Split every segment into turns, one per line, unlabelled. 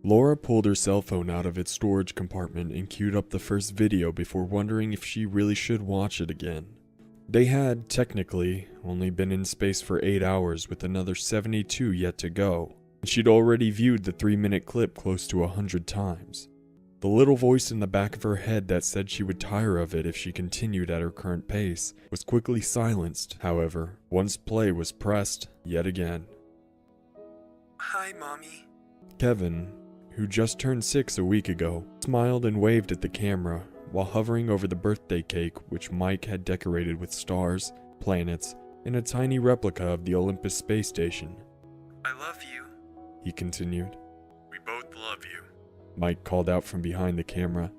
Laura pulled her cell phone out of its storage compartment and queued up the first video before wondering if she really should watch it again. They had, technically, only been in space for 8 hours with another 72 yet to go, and she'd already viewed the 3-minute clip close to 100 times. The little voice in the back of her head that said she would tire of it if she continued at her current pace was quickly silenced, however, once play was pressed yet again.
Hi, Mommy.
Kevin, who just turned 6 a week ago, smiled and waved at the camera while hovering over the birthday cake which Mike had decorated with stars, planets, and a tiny replica of the Olympus space station.
I love you.
He continued.
We both love you.
Mike called out from behind the camera.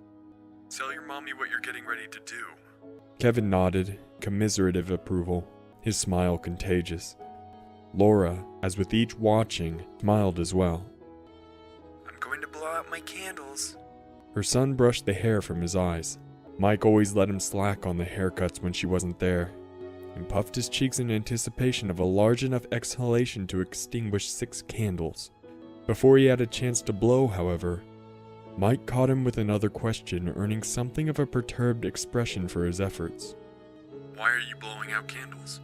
Tell your mommy what you're getting ready to do.
Kevin nodded, commiserative approval, his smile contagious. Laura, as with each watching, smiled as well.
I'm going to blow out my candles.
Her son brushed the hair from his eyes. Mike always let him slack on the haircuts when she wasn't there, and puffed his cheeks in anticipation of a large enough exhalation to extinguish 6 candles. Before he had a chance to blow, however, Mike caught him with another question, earning something of a perturbed expression for his efforts.
Why are you blowing out candles?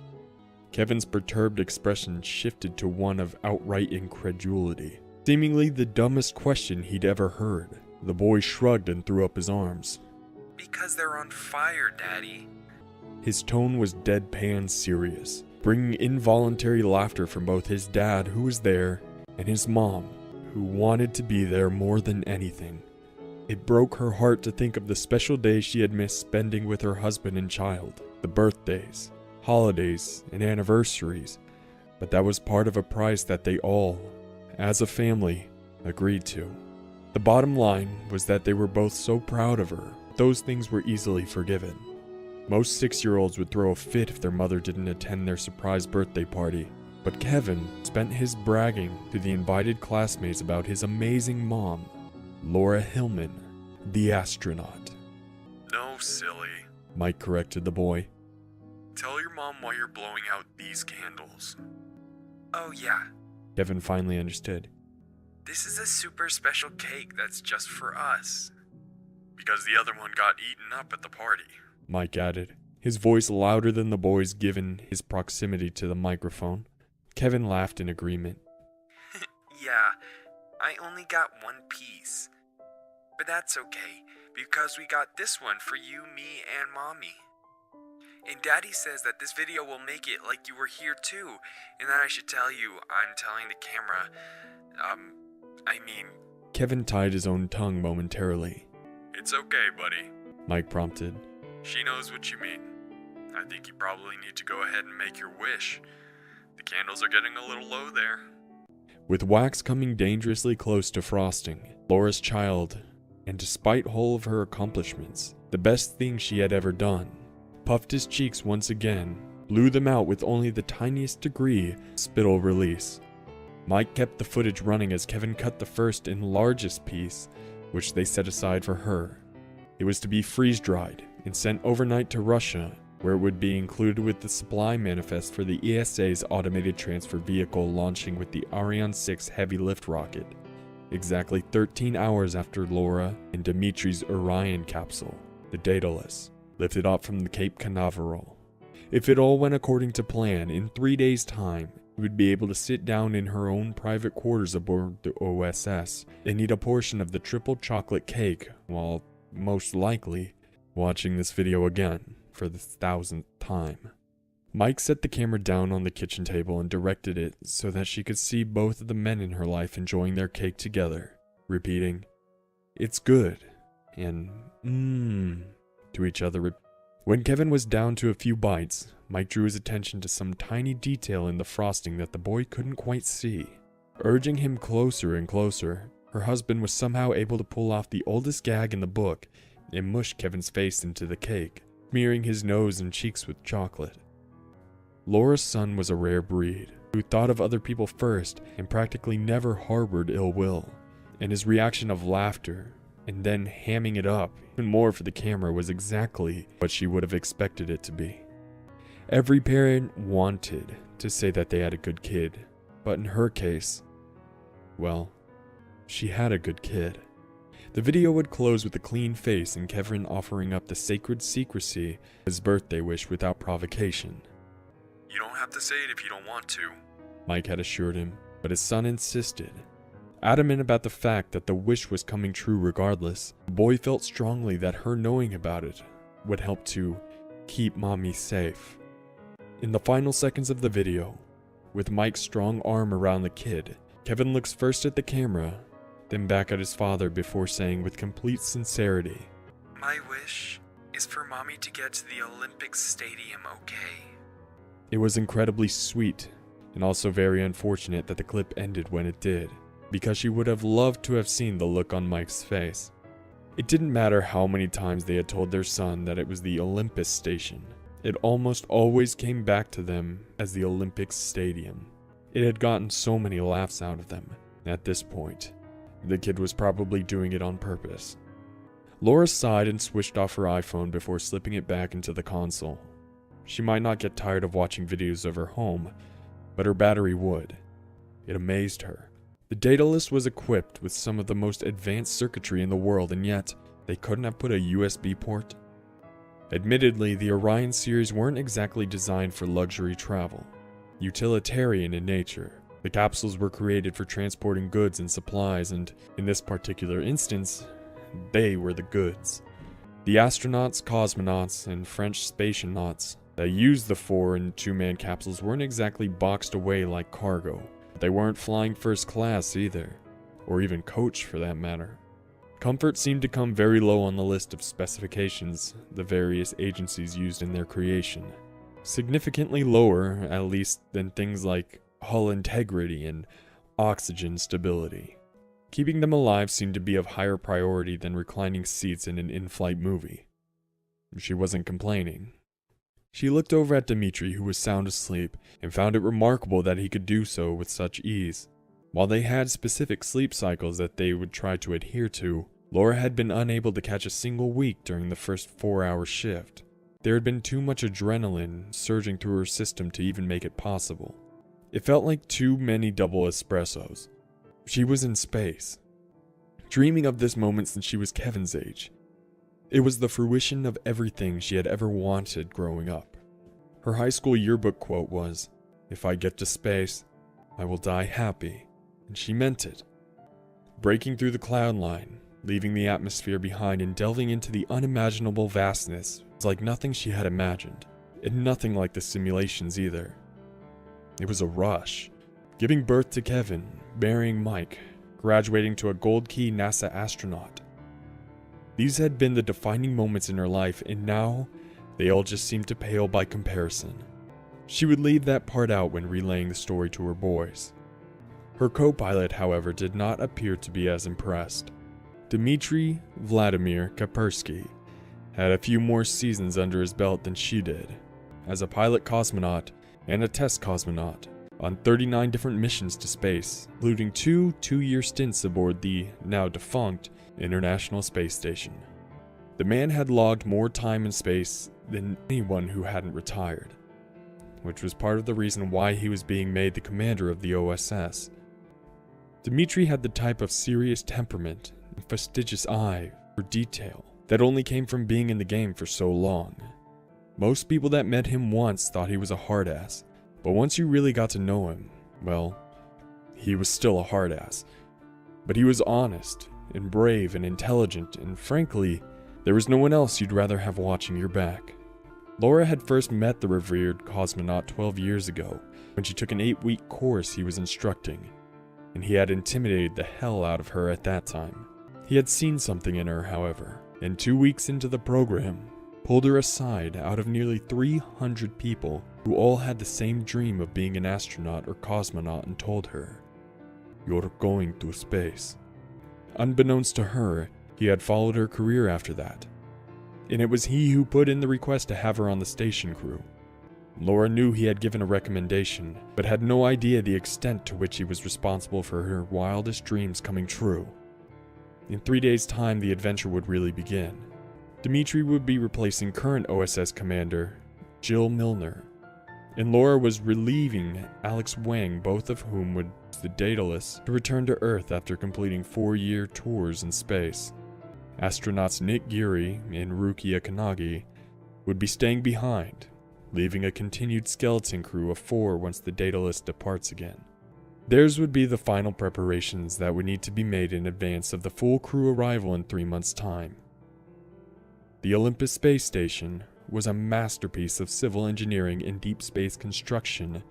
Kevin's perturbed expression shifted to one of outright incredulity, seemingly the dumbest question he'd ever heard. The boy shrugged and threw up his arms.
Because they're on fire, Daddy.
His tone was deadpan serious, bringing involuntary laughter from both his dad, who was there, and his mom, who wanted to be there more than anything. It broke her heart to think of the special days she had missed spending with her husband and child, the birthdays, holidays, and anniversaries, but that was part of a price that they all, as a family, agreed to. The bottom line was that they were both so proud of her, those things were easily forgiven. Most 6-year-olds would throw a fit if their mother didn't attend their surprise birthday party, but Kevin spent his bragging to the invited classmates about his amazing mom, Laura Hillman, the astronaut.
No, silly.
Mike corrected the boy.
Tell your mom why you're blowing out these candles. Oh yeah.
Kevin finally understood.
This is a super special cake that's just for us. Because the other one got eaten up at the party.
Mike added, his voice louder than the boy's given his proximity to the microphone. Kevin laughed in agreement.
Yeah, I only got one piece. But that's okay, because we got this one for you, me, and Mommy. And Daddy says that this video will make it like you were here too, and that I should tell you I'm telling the camera,
Kevin tied his own tongue momentarily.
It's okay, buddy.
Mike prompted.
She knows what you mean. I think you probably need to go ahead and make your wish. The candles are getting a little low there.
With wax coming dangerously close to frosting, Laura's child, and despite all of her accomplishments, the best thing she had ever done, puffed his cheeks once again, blew them out with only the tiniest degree of spittle release. Mike kept the footage running as Kevin cut the first and largest piece, which they set aside for her. It was to be freeze-dried and sent overnight to Russia, where it would be included with the supply manifest for the ESA's automated transfer vehicle launching with the Ariane 6 heavy lift rocket, exactly 13 hours after Laura and Dimitri's Orion capsule, the Daedalus, lifted off from the Cape Canaveral. If it all went according to plan, in 3 days' time, we would be able to sit down in her own private quarters aboard the OSS and eat a portion of the triple chocolate cake while, most likely, watching this video again for the 1000th time. Mike set the camera down on the kitchen table and directed it so that she could see both of the men in her life enjoying their cake together, repeating, "It's good," and to each other. When Kevin was down to a few bites, Mike drew his attention to some tiny detail in the frosting that the boy couldn't quite see. Urging him closer and closer, her husband was somehow able to pull off the oldest gag in the book and mush Kevin's face into the cake, smearing his nose and cheeks with chocolate. Laura's son was a rare breed, who thought of other people first and practically never harbored ill will, and his reaction of laughter, and then hamming it up even more for the camera, was exactly what she would have expected it to be. Every parent wanted to say that they had a good kid, but in her case, well, she had a good kid. The video would close with a clean face and Kevin offering up the sacred secrecy of his birthday wish without provocation.
"You don't have to say it if you don't want to,"
Mike had assured him, but his son insisted. Adamant about the fact that the wish was coming true regardless, the boy felt strongly that her knowing about it would help to keep Mommy safe. In the final seconds of the video, with Mike's strong arm around the kid, Kevin looks first at the camera, then back at his father before saying with complete sincerity,
"My wish is for Mommy to get to the Olympic Stadium, okay?"
It was incredibly sweet, and also very unfortunate that the clip ended when it did, because she would have loved to have seen the look on Mike's face. It didn't matter how many times they had told their son that it was the Olympus station. It almost always came back to them as the Olympic Stadium. It had gotten so many laughs out of them. At this point, the kid was probably doing it on purpose. Laura sighed and switched off her iPhone before slipping it back into the console. She might not get tired of watching videos of her home, but her battery would. It amazed her. The data list was equipped with some of the most advanced circuitry in the world, and yet they couldn't have put a USB port. Admittedly, the Orion series weren't exactly designed for luxury travel. Utilitarian in nature, the capsules were created for transporting goods and supplies, and in this particular instance, they were the goods. The astronauts, cosmonauts, and French spationauts that used the 4- and 2-man capsules weren't exactly boxed away like cargo. They weren't flying first class either, or even coach for that matter. Comfort seemed to come very low on the list of specifications the various agencies used in their creation. Significantly lower, at least, than things like hull integrity and oxygen stability. Keeping them alive seemed to be of higher priority than reclining seats in an in-flight movie. She wasn't complaining. She looked over at Dmitri, who was sound asleep, and found it remarkable that he could do so with such ease. While they had specific sleep cycles that they would try to adhere to, Laura had been unable to catch a single week during the first 4-hour shift. There had been too much adrenaline surging through her system to even make it possible. It felt like too many double espressos. She was in space, dreaming of this moment since she was Kevin's age. It was the fruition of everything she had ever wanted growing up. Her high school yearbook quote was, "If I get to space, I will die happy," and she meant it. Breaking through the cloud line, leaving the atmosphere behind and delving into the unimaginable vastness was like nothing she had imagined, and nothing like the simulations either. It was a rush. Giving birth to Kevin, marrying Mike, graduating to a gold key NASA astronaut. These had been the defining moments in her life, and now they all just seemed to pale by comparison. She would leave that part out when relaying the story to her boys. Her co-pilot, however, did not appear to be as impressed. Dmitri Vladimir Kapersky had a few more seasons under his belt than she did, as a pilot cosmonaut and a test cosmonaut, on 39 different missions to space, including 2 two-year stints aboard the now defunct International Space Station. The man had logged more time in space than anyone who hadn't retired, which was part of the reason why he was being made the commander of the OSS. Dmitri had the type of serious temperament and fastidious eye for detail that only came from being in the game for so long. Most people that met him once thought he was a hard-ass, but once you really got to know him, well, he was still a hard-ass. But he was honest, and brave, and intelligent, and frankly, there was no one else you'd rather have watching your back. Laura had first met the revered cosmonaut 12 years ago, when she took an 8-week course he was instructing, and he had intimidated the hell out of her at that time. He had seen something in her, however, and 2 weeks into the program, pulled her aside out of nearly 300 people who all had the same dream of being an astronaut or cosmonaut and told her, "You're going to space." Unbeknownst to her, he had followed her career after that, and it was he who put in the request to have her on the station crew. Laura knew he had given a recommendation, but had no idea the extent to which he was responsible for her wildest dreams coming true. In 3 days' time, the adventure would really begin. Dmitri would be replacing current OSS commander Jill Milner. and Laura was relieving Alex Wang, both of whom would use the Daedalus to return to Earth after completing 4-year tours in space. Astronauts Nick Geary and Rukia Kanagi would be staying behind, leaving a continued skeleton crew of 4 once the Daedalus departs again. Theirs would be the final preparations that would need to be made in advance of the full crew arrival in 3 months' time. The Olympus Space Station was a masterpiece of civil engineering and deep space construction,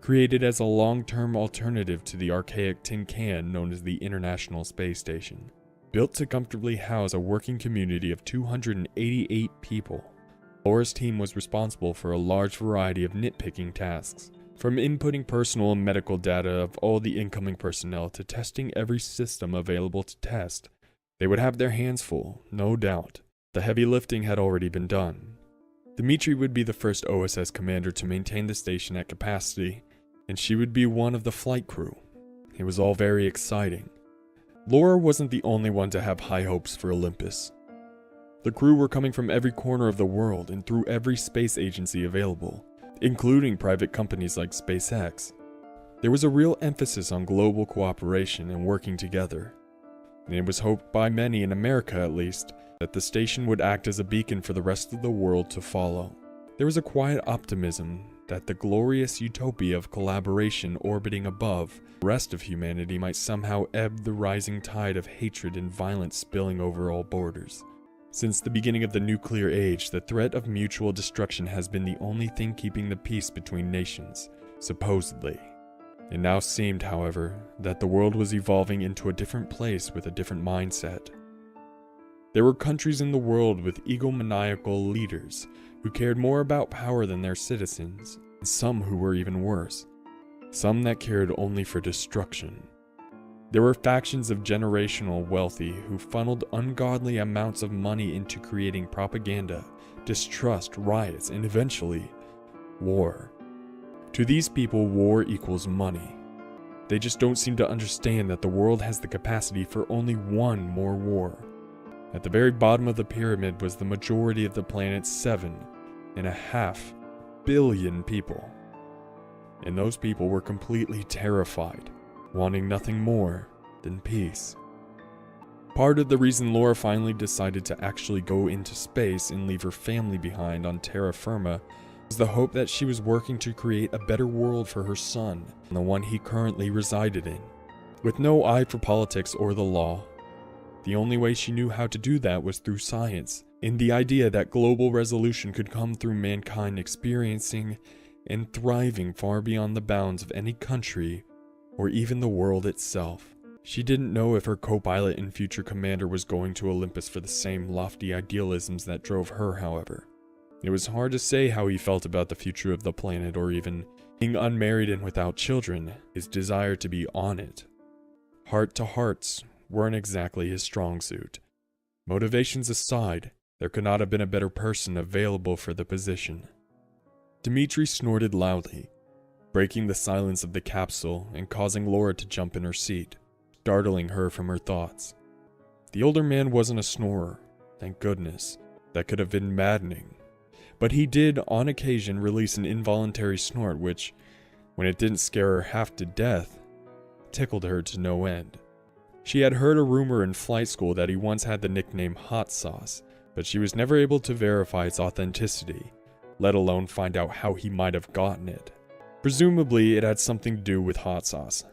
created as a long-term alternative to the archaic tin can known as the International Space Station. Built to comfortably house a working community of 288 people, Laura's team was responsible for a large variety of nitpicking tasks, from inputting personal and medical data of all the incoming personnel to testing every system available to test. They would have their hands full, no doubt. The heavy lifting had already been done. Dimitri would be the first OSS commander to maintain the station at capacity, and she would be one of the flight crew. It was all very exciting. Laura wasn't the only one to have high hopes for Olympus. The crew were coming from every corner of the world and through every space agency available, including private companies like SpaceX. There was a real emphasis on global cooperation and working together, and it was hoped by many in America at least that the station would act as a beacon for the rest of the world to follow. There was a quiet optimism that the glorious utopia of collaboration orbiting above the rest of humanity might somehow ebb the rising tide of hatred and violence spilling over all borders. Since the beginning of the nuclear age, the threat of mutual destruction has been the only thing keeping the peace between nations, supposedly. It now seemed, however, that the world was evolving into a different place with a different mindset. There were countries in the world with egomaniacal leaders who cared more about power than their citizens, and some who were even worse, some that cared only for destruction. There were factions of generational wealthy who funneled ungodly amounts of money into creating propaganda, distrust, riots, and eventually, war. To these people, war equals money. They just don't seem to understand that the world has the capacity for only one more war. At the very bottom of the pyramid was the majority of the planet's 7.5 billion people. And those people were completely terrified, wanting nothing more than peace. Part of the reason Laura finally decided to actually go into space and leave her family behind on terra firma was the hope that she was working to create a better world for her son than the one he currently resided in. With no eye for politics or the law, the only way she knew how to do that was through science, and the idea that global resolution could come through mankind experiencing and thriving far beyond the bounds of any country or even the world itself. She didn't know if her co-pilot and future commander was going to Olympus for the same lofty idealisms that drove her, however. It was hard to say how he felt about the future of the planet or even being unmarried and without children, his desire to be on it. Heart-to-hearts weren't exactly his strong suit. Motivations aside, there could not have been a better person available for the position. Dimitri snorted loudly, breaking the silence of the capsule and causing Laura to jump in her seat, startling her from her thoughts. The older man wasn't a snorer, thank goodness. That could have been maddening. But he did, on occasion, release an involuntary snort which, when it didn't scare her half to death, tickled her to no end. She had heard a rumor in flight school that he once had the nickname Hot Sauce, but she was never able to verify its authenticity, let alone find out how he might have gotten it. Presumably, it had something to do with hot sauce.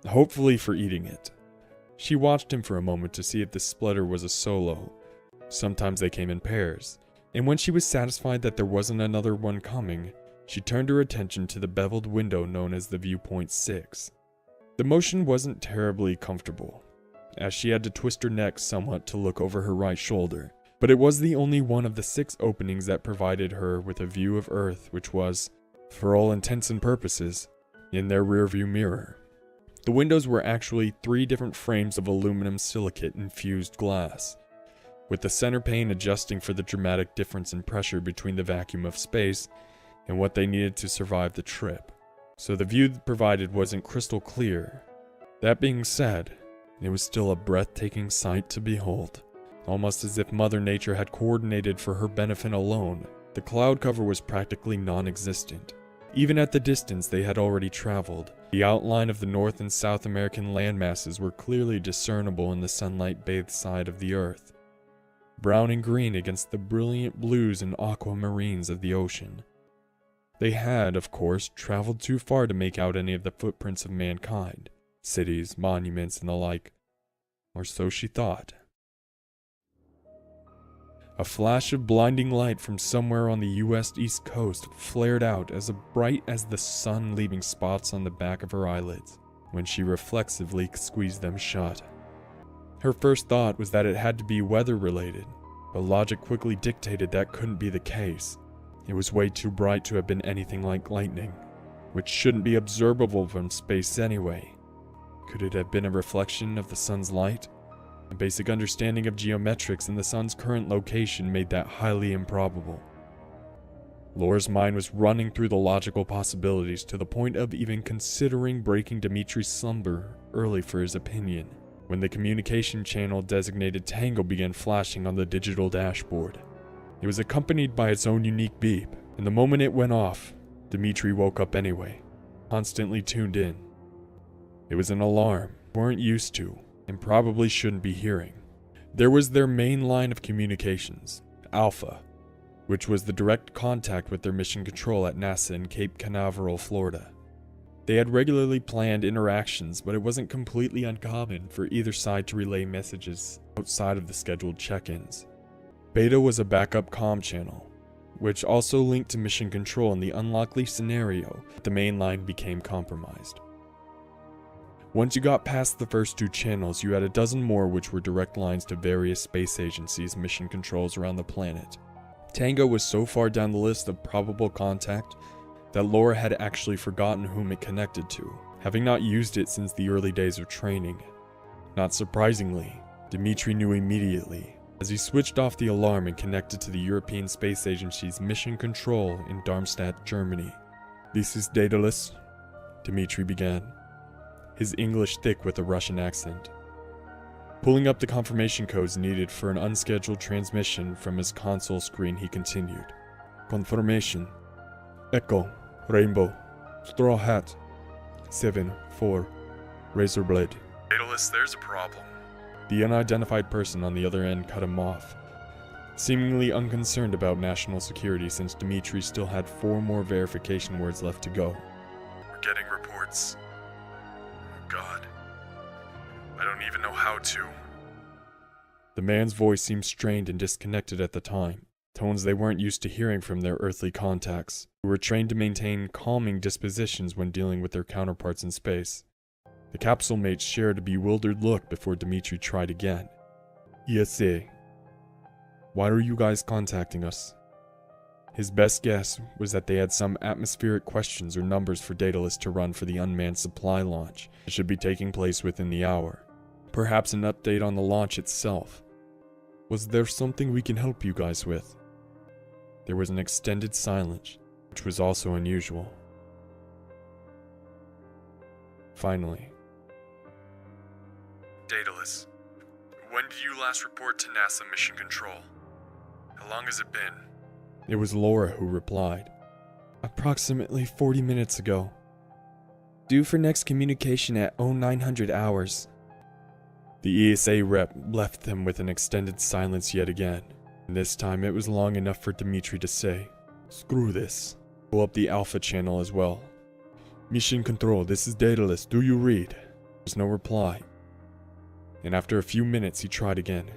Hopefully for eating it. She watched him for a moment to see if the splitter was a solo. Sometimes they came in pairs, and when she was satisfied that there wasn't another one coming, she turned her attention to the beveled window known as the Viewpoint 6. The motion wasn't terribly comfortable, as she had to twist her neck somewhat to look over her right shoulder, but it was the only one of the 6 openings that provided her with a view of Earth which was, for all intents and purposes, in their rearview mirror. The windows were actually 3 different frames of aluminum silicate infused glass, with the center pane adjusting for the dramatic difference in pressure between the vacuum of space and what they needed to survive the trip. So the view provided wasn't crystal clear. That being said, it was still a breathtaking sight to behold. Almost as if Mother Nature had coordinated for her benefit alone, the cloud cover was practically non-existent, Even at the distance they had already traveled, the outline of the North and South American landmasses were clearly discernible in the sunlight-bathed side of the Earth, brown and green against the brilliant blues and aquamarines of the ocean. They had, of course, traveled too far to make out any of the footprints of mankind, cities, monuments, and the like, or so she thought. A flash of blinding light from somewhere on the US East Coast flared out as bright as the sun, leaving spots on the back of her eyelids when she reflexively squeezed them shut. Her first thought was that it had to be weather-related, but logic quickly dictated that couldn't be the case. It was way too bright to have been anything like lightning, which shouldn't be observable from space anyway. Could it have been a reflection of the sun's light? A basic understanding of geometrics and the sun's current location made that highly improbable. Laura's mind was running through the logical possibilities to the point of even considering breaking Dimitri's slumber early for his opinion, when the communication channel designated Tango began flashing on the digital dashboard. It was accompanied by its own unique beep, and the moment it went off, Dimitri woke up anyway, constantly tuned in. It was an alarm we weren't used to, and probably shouldn't be hearing. There was their main line of communications, Alpha, which was the direct contact with their mission control at NASA in Cape Canaveral, Florida. They had regularly planned interactions, but it wasn't completely uncommon for either side to relay messages outside of the scheduled check-ins. Beta was a backup comm channel, which also linked to mission control in the unlikely scenario that the main line became compromised. Once you got past the first two channels, you had a dozen more which were direct lines to various space agencies' mission controls around the planet. Tango was so far down the list of probable contact that Laura had actually forgotten whom it connected to, having not used it since the early days of training. Not surprisingly, Dimitri knew immediately, as he switched off the alarm and connected to the European Space Agency's mission control in Darmstadt, Germany. "This is Daedalus," Dimitri began, his English thick with a Russian accent. Pulling up the confirmation codes needed for an unscheduled transmission from his console screen, he continued. "Confirmation. Echo, Rainbow, Straw Hat, 7-4, Razor Blade."
Daedalus, there's a problem.
The unidentified person on the other end cut him off, seemingly unconcerned about national security since Dimitri still had 4 more verification words left to go.
We're getting reports. Oh God. I don't even know how to.
The man's voice seemed strained and disconnected at the time, tones they weren't used to hearing from their earthly contacts, who were trained to maintain calming dispositions when dealing with their counterparts in space. The capsule mates shared a bewildered look before Dimitri tried again. "ESA. Why are you guys contacting us?" His best guess was that they had some atmospheric questions or numbers for Daedalus to run for the unmanned supply launch that should be taking place within the hour. Perhaps an update on the launch itself. "Was there something we can help you guys with?" There was an extended silence, which was also unusual. Finally,
Daedalus, when did you last report to NASA Mission Control? How long has it been?
it was Laura who replied. "Approximately 40 minutes ago. Due for next communication at 0900 hours. The ESA rep left them with an extended silence yet again, and this time it was long enough for Dimitri to say, "Screw this. Pull up the Alpha channel as well. Mission Control, this is Daedalus, do you read?" There was no reply. And after a few minutes he tried again.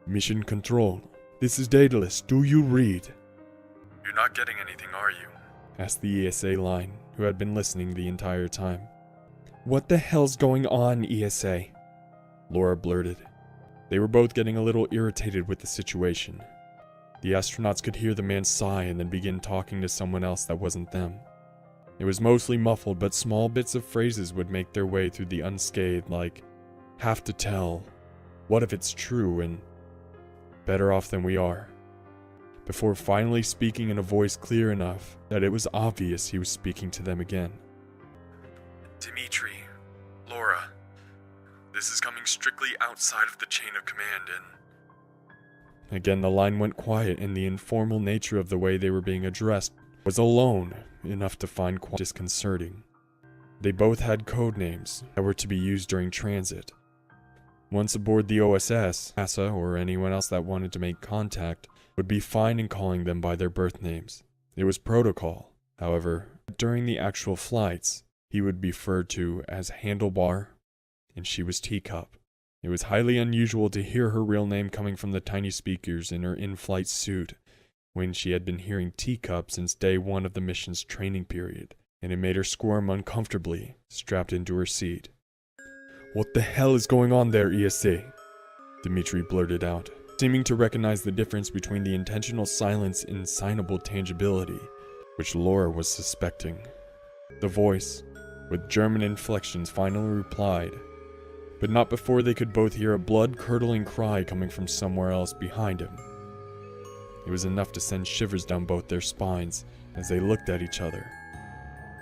"Mission Control, this is Daedalus, do you read?"
You're not getting anything, are you?
asked the ESA line, who had been listening the entire time. "What the hell's going on, ESA?" Laura blurted. They were both getting a little irritated with the situation. The astronauts could hear the man sigh and then begin talking to someone else that wasn't them. It was mostly muffled, but small bits of phrases would make their way through the unscathed, like, "have to tell," "what if it's true," and "better off than we are," before finally speaking in a voice clear enough that it was obvious he was speaking to them again.
Dimitri, Laura, this is coming strictly outside of the chain of command and...
Again the line went quiet, and the informal nature of the way they were being addressed was alone enough to find quite disconcerting. They both had code names that were to be used during transit. Once aboard the OSS, NASA or anyone else that wanted to make contact would be fine in calling them by their birth names. It was protocol. However, during the actual flights, he would be referred to as Handlebar, and she was Teacup. It was highly unusual to hear her real name coming from the tiny speakers in her in-flight suit, when she had been hearing Teacup since day one of the mission's training period, and it made her squirm uncomfortably, strapped into her seat. "What the hell is going on there, ESA?" Dmitri blurted out, seeming to recognize the difference between the intentional silence and signable tangibility, which Laura was suspecting. The voice, with German inflections, finally replied, but not before they could both hear a blood-curdling cry coming from somewhere else behind him. It was enough to send shivers down both their spines as they looked at each other,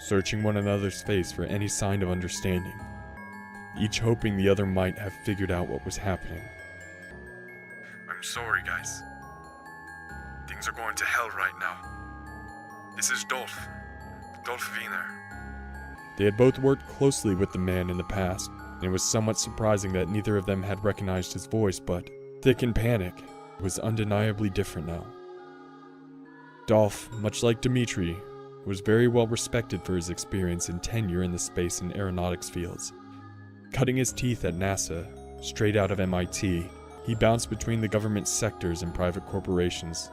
searching one another's face for any sign of understanding, each hoping the other might have figured out what was happening.
"I'm sorry, guys. Things are going to hell right now. This is Dolph Wiener."
They had both worked closely with the man in the past, and it was somewhat surprising that neither of them had recognized his voice, but, thick in panic, it was undeniably different now. Dolph, much like Dmitri, was very well respected for his experience and tenure in the space and aeronautics fields. Cutting his teeth at NASA, straight out of MIT, he bounced between the government sectors and private corporations,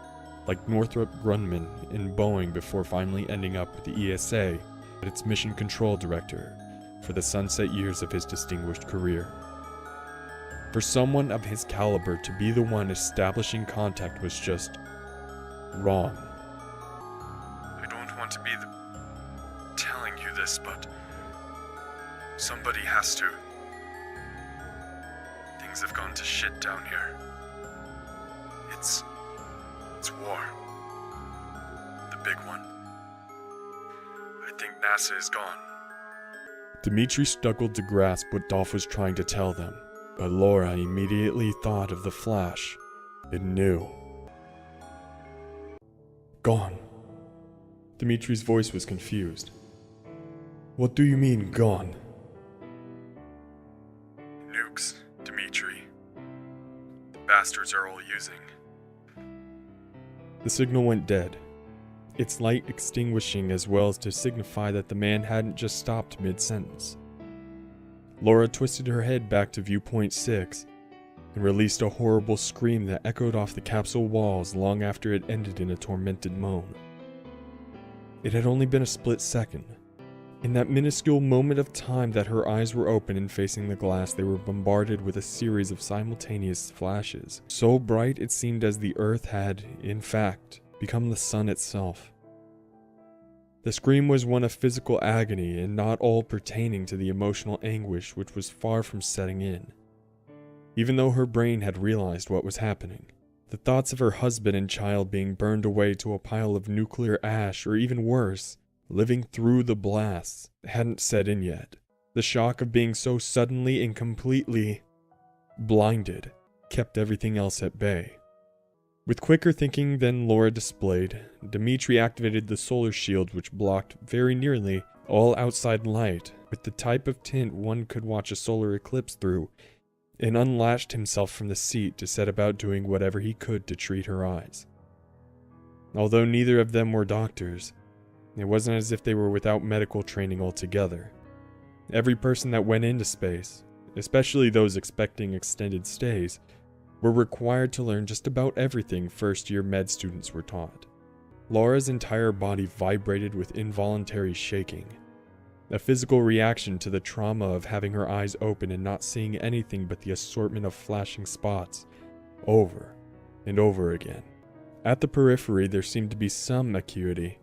like Northrop Grumman and Boeing, before finally ending up with the ESA as its mission control director for the sunset years of his distinguished career. For someone of his caliber to be the one establishing contact was just wrong.
"I don't want to be telling you this, but somebody has to. Things have gone to shit down here. It's war. The big one. I think NASA is gone."
Dmitri struggled to grasp what Dolph was trying to tell them, but Laura immediately thought of the flash and knew. "Gone." Dmitri's voice was confused. "What do you mean, gone?"
"Nukes, Dmitri. The bastards are all using."
The signal went dead, its light extinguishing as well as to signify that the man hadn't just stopped mid-sentence. Laura twisted her head back to viewpoint 6 and released a horrible scream that echoed off the capsule walls long after it ended in a tormented moan. It had only been a split second. In that minuscule moment of time that her eyes were open and facing the glass, they were bombarded with a series of simultaneous flashes, so bright it seemed as the Earth had, in fact, become the sun itself. The scream was one of physical agony and not all pertaining to the emotional anguish which was far from setting in. Even though her brain had realized what was happening, the thoughts of her husband and child being burned away to a pile of nuclear ash, or even worse, living through the blasts, hadn't set in yet. The shock of being so suddenly and completely blinded kept everything else at bay. With quicker thinking than Laura displayed, Dmitri activated the solar shield, which blocked very nearly all outside light with the type of tint one could watch a solar eclipse through, and unlatched himself from the seat to set about doing whatever he could to treat her eyes. Although neither of them were doctors, it wasn't as if they were without medical training altogether. Every person that went into space, especially those expecting extended stays, were required to learn just about everything first-year med students were taught. Laura's entire body vibrated with involuntary shaking, a physical reaction to the trauma of having her eyes open and not seeing anything but the assortment of flashing spots, over and over again. At the periphery there seemed to be some acuity,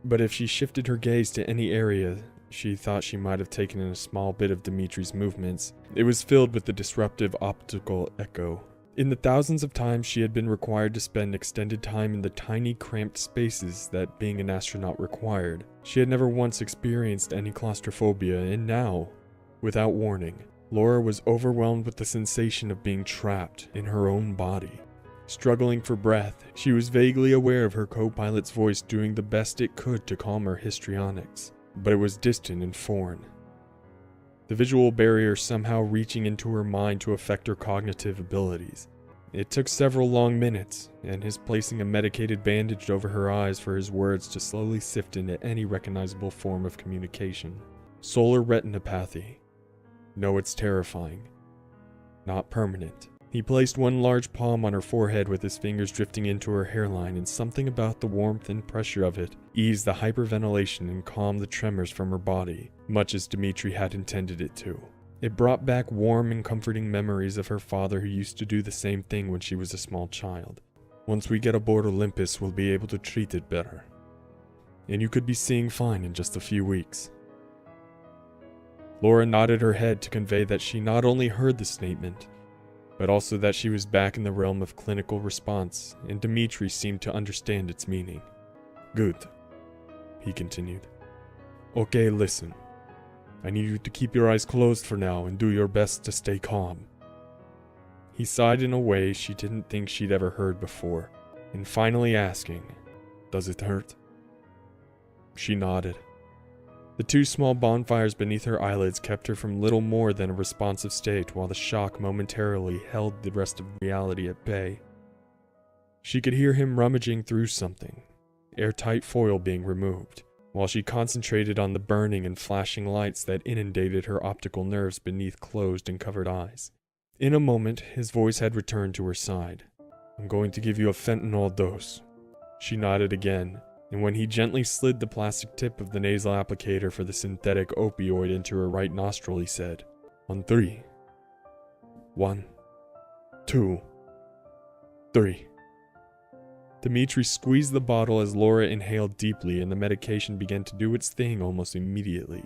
but if she shifted her gaze to any area she thought she might have taken in a small bit of Dimitri's movements, it was filled with the disruptive optical echo. In the thousands of times she had been required to spend extended time in the tiny cramped spaces that being an astronaut required, she had never once experienced any claustrophobia, and now, without warning, Laura was overwhelmed with the sensation of being trapped in her own body, Struggling for breath, she was vaguely aware of her co-pilot's voice doing the best it could to calm her histrionics, but it was distant and foreign. The visual barrier somehow reaching into her mind to affect her cognitive abilities. It took several long minutes, and his placing a medicated bandage over her eyes for his words to slowly sift into any recognizable form of communication. Solar retinopathy. No, it's terrifying. Not permanent. He placed one large palm on her forehead with his fingers drifting into her hairline, and something about the warmth and pressure of it eased the hyperventilation and calmed the tremors from her body, much as Dmitri had intended it to. It brought back warm and comforting memories of her father, who used to do the same thing when she was a small child. Once we get aboard Olympus, we'll be able to treat it better. And you could be seeing fine in just a few weeks. Laura nodded her head to convey that she not only heard the statement, but also that she was back in the realm of clinical response, and Dmitri seemed to understand its meaning. Good, he continued. Okay, listen. I need you to keep your eyes closed for now and do your best to stay calm. He sighed in a way she didn't think she'd ever heard before, and finally asking, Does it hurt? She nodded. The two small bonfires beneath her eyelids kept her from little more than a responsive state, while the shock momentarily held the rest of reality at bay. She could hear him rummaging through something, airtight foil being removed, while she concentrated on the burning and flashing lights that inundated her optical nerves beneath closed and covered eyes. In a moment, his voice had returned to her side. I'm going to give you a fentanyl dose. She nodded again, and when he gently slid the plastic tip of the nasal applicator for the synthetic opioid into her right nostril, he said, On 3. 1, 2, 3. Dmitri squeezed the bottle as Laura inhaled deeply, and the medication began to do its thing almost immediately.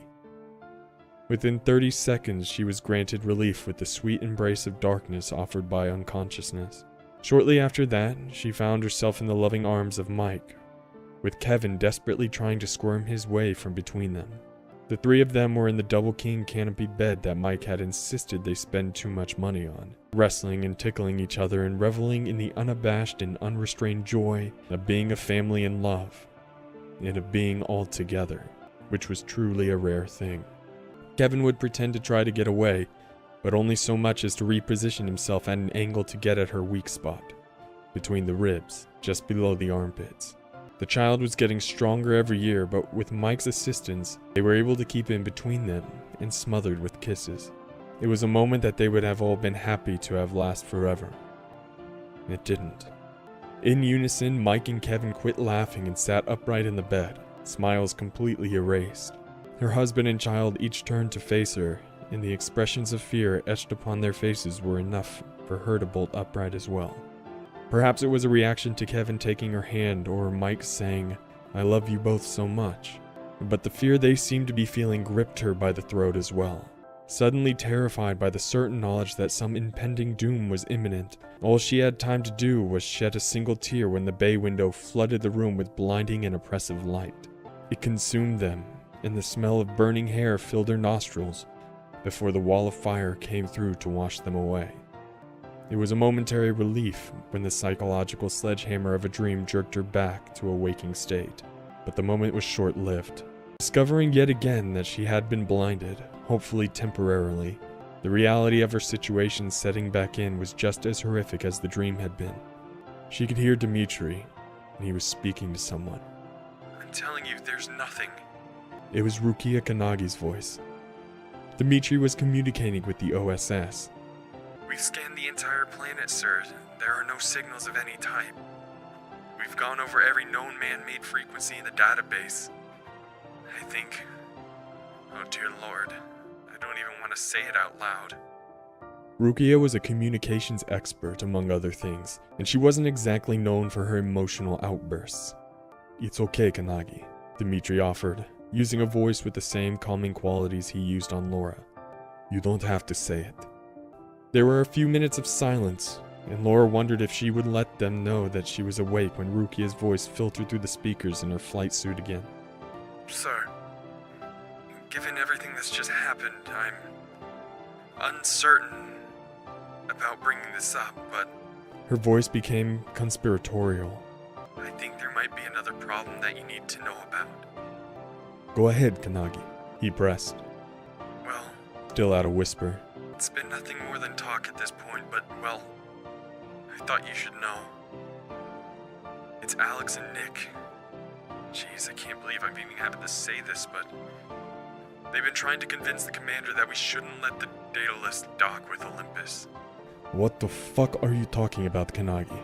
Within 30 seconds, she was granted relief with the sweet embrace of darkness offered by unconsciousness. Shortly after that, she found herself in the loving arms of Mike, with Kevin desperately trying to squirm his way from between them. The three of them were in the double king canopied bed that Mike had insisted they spend too much money on, wrestling and tickling each other and reveling in the unabashed and unrestrained joy of being a family in love, and of being all together, which was truly a rare thing. Kevin would pretend to try to get away, but only so much as to reposition himself at an angle to get at her weak spot, between the ribs, just below the armpits. The child was getting stronger every year, but with Mike's assistance, they were able to keep in between them and smothered with kisses. It was a moment that they would have all been happy to have last forever. It didn't. In unison, Mike and Kevin quit laughing and sat upright in the bed, smiles completely erased. Her husband and child each turned to face her, and the expressions of fear etched upon their faces were enough for her to bolt upright as well. Perhaps it was a reaction to Kevin taking her hand or Mike saying, I love you both so much. But the fear they seemed to be feeling gripped her by the throat as well. Suddenly terrified by the certain knowledge that some impending doom was imminent, all she had time to do was shed a single tear when the bay window flooded the room with blinding and oppressive light. It consumed them, and the smell of burning hair filled their nostrils before the wall of fire came through to wash them away. It was a momentary relief when the psychological sledgehammer of a dream jerked her back to a waking state, but the moment was short-lived. Discovering yet again that she had been blinded, hopefully temporarily, the reality of her situation setting back in was just as horrific as the dream had been. She could hear Dmitri, and he was speaking to someone.
I'm telling you, there's nothing.
It was Rukia Kanagi's voice. Dmitri was communicating with the OSS.
We've scanned the entire planet, sir. There are no signals of any type. We've gone over every known man-made frequency in the database. I think... Oh dear Lord, I don't even want to say it out loud.
Rukia was a communications expert, among other things, and she wasn't exactly known for her emotional outbursts. It's okay, Kanagi, Dmitri offered, using a voice with the same calming qualities he used on Laura. You don't have to say it. There were a few minutes of silence, and Laura wondered if she would let them know that she was awake when Rukia's voice filtered through the speakers in her flight suit again.
Sir, given everything that's just happened, I'm uncertain about bringing this up, but
Her voice became conspiratorial.
I think there might be another problem that you need to know about.
Go ahead, Kannagi, he pressed,
Well,
still at a whisper.
it's been nothing more than talk at this point, but, well, I thought you should know. It's Alex and Nick. Jeez, I can't believe I'm even having to say this, but they've been trying to convince the commander that we shouldn't let the Daedalus dock with Olympus.
What the fuck are you talking about, Kannagi?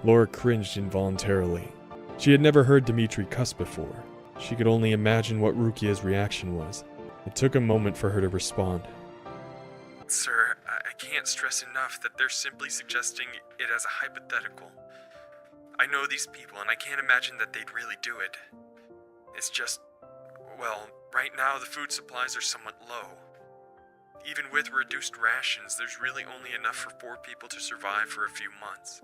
Laura cringed involuntarily. She had never heard Dimitri cuss before. She could only imagine what Rukia's reaction was. It took a moment for her to respond.
Sir, I can't stress enough that they're simply suggesting it as a hypothetical. I know these people, and I can't imagine that they'd really do it. It's just, well, right now the food supplies are somewhat low. Even with reduced rations, there's really only enough for 4 people to survive for a few months.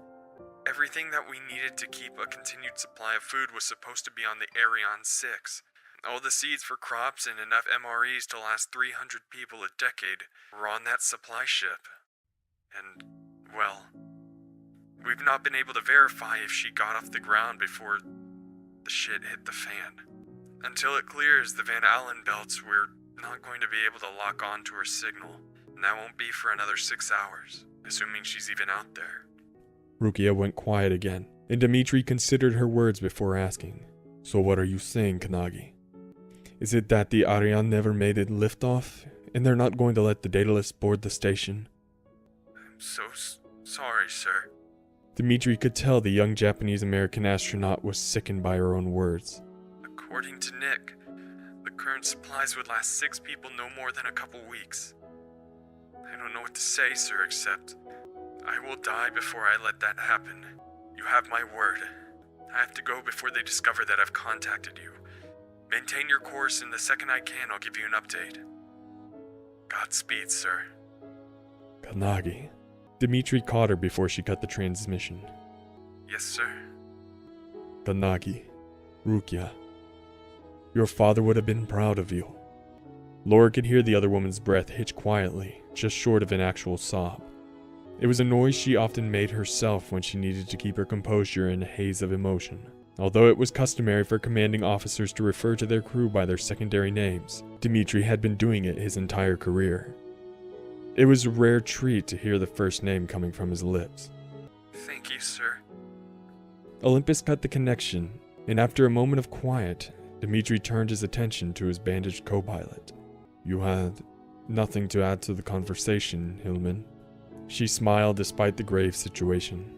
Everything that we needed to keep a continued supply of food was supposed to be on the Arion 6. All the seeds for crops and enough MREs to last 300 people a decade were on that supply ship. And, well, we've not been able to verify if she got off the ground before the shit hit the fan. Until it clears the Van Allen belts, we're not going to be able to lock on to her signal, and that won't be for another 6 hours, assuming she's even out there.
Rukia went quiet again, and Dimitri considered her words before asking. So what are you saying, Kannagi? Is it that the Ariane never made it liftoff, and they're not going to let the Daedalus board the station?
I'm so sorry, sir.
Dimitri could tell the young Japanese-American astronaut was sickened by her own words.
According to Nick, the current supplies would last 6 people no more than a couple weeks. I don't know what to say, sir, except I will die before I let that happen. You have my word. I have to go before they discover that I've contacted you. Maintain your course, and the second I can, I'll give you an update. Godspeed, sir.
Kannagi. Dimitri caught her before she cut the transmission.
Yes, sir.
Kannagi. Rukia. Your father would have been proud of you. Laura could hear the other woman's breath hitch quietly, just short of an actual sob. It was a noise she often made herself when she needed to keep her composure in a haze of emotion. Although it was customary for commanding officers to refer to their crew by their secondary names, Dimitri had been doing it his entire career. It was a rare treat to hear the first name coming from his lips.
Thank you, sir.
Olympus cut the connection, and after a moment of quiet, Dimitri turned his attention to his bandaged co-pilot. You had nothing to add to the conversation, Hillman. She smiled despite the grave situation.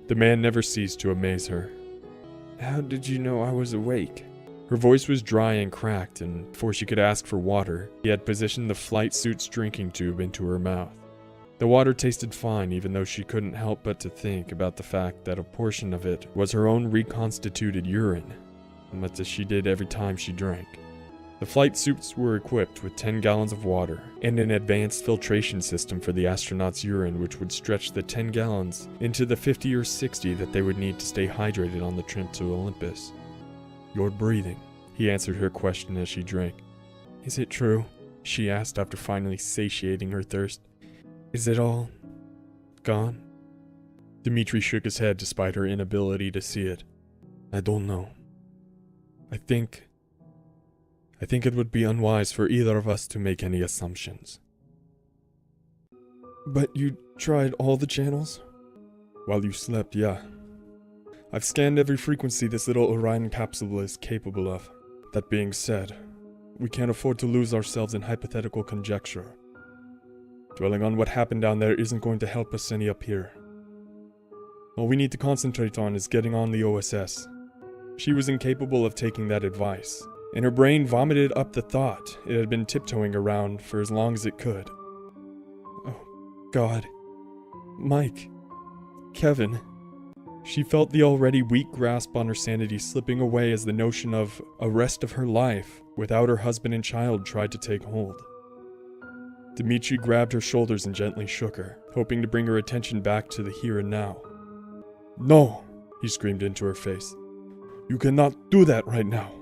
The man never ceased to amaze her. How did you know I was awake? Her voice was dry and cracked, and before she could ask for water, he had positioned the flight suit's drinking tube into her mouth. The water tasted fine, even though she couldn't help but to think about the fact that a portion of it was her own reconstituted urine, much as she did every time she drank. The flight suits were equipped with 10 gallons of water and an advanced filtration system for the astronauts' urine, which would stretch the 10 gallons into the 50 or 60 that they would need to stay hydrated on the trip to Olympus. You're breathing, he answered her question as she drank. Is it true? She asked after finally satiating her thirst. Is it all gone? Dimitri shook his head despite her inability to see it. I don't know. I think it would be unwise for either of us to make any assumptions. But you tried all the channels? While you slept, yeah. I've scanned every frequency this little Orion capsule is capable of. That being said, we can't afford to lose ourselves in hypothetical conjecture. Dwelling on what happened down there isn't going to help us any up here. All we need to concentrate on is getting on the OSS. She was incapable of taking that advice, and her brain vomited up the thought it had been tiptoeing around for as long as it could. Oh, God. Mike. Kevin. She felt the already weak grasp on her sanity slipping away as the notion of a rest of her life without her husband and child tried to take hold. Dimitri grabbed her shoulders and gently shook her, hoping to bring her attention back to the here and now. No, he screamed into her face. You cannot do that right now.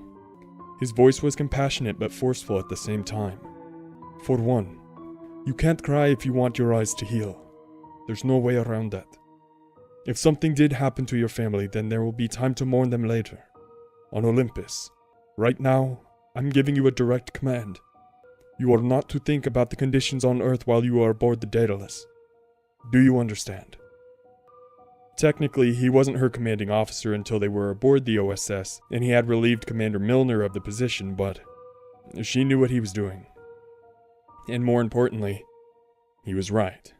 His voice was compassionate but forceful at the same time. For one, you can't cry if you want your eyes to heal. There's no way around that. If something did happen to your family, then there will be time to mourn them later. On Olympus. Right now, I'm giving you a direct command. You are not to think about the conditions on Earth while you are aboard the Daedalus. Do you understand? Technically, he wasn't her commanding officer until they were aboard the OSS, and he had relieved Commander Milner of the position, but she knew what he was doing. And more importantly, he was right.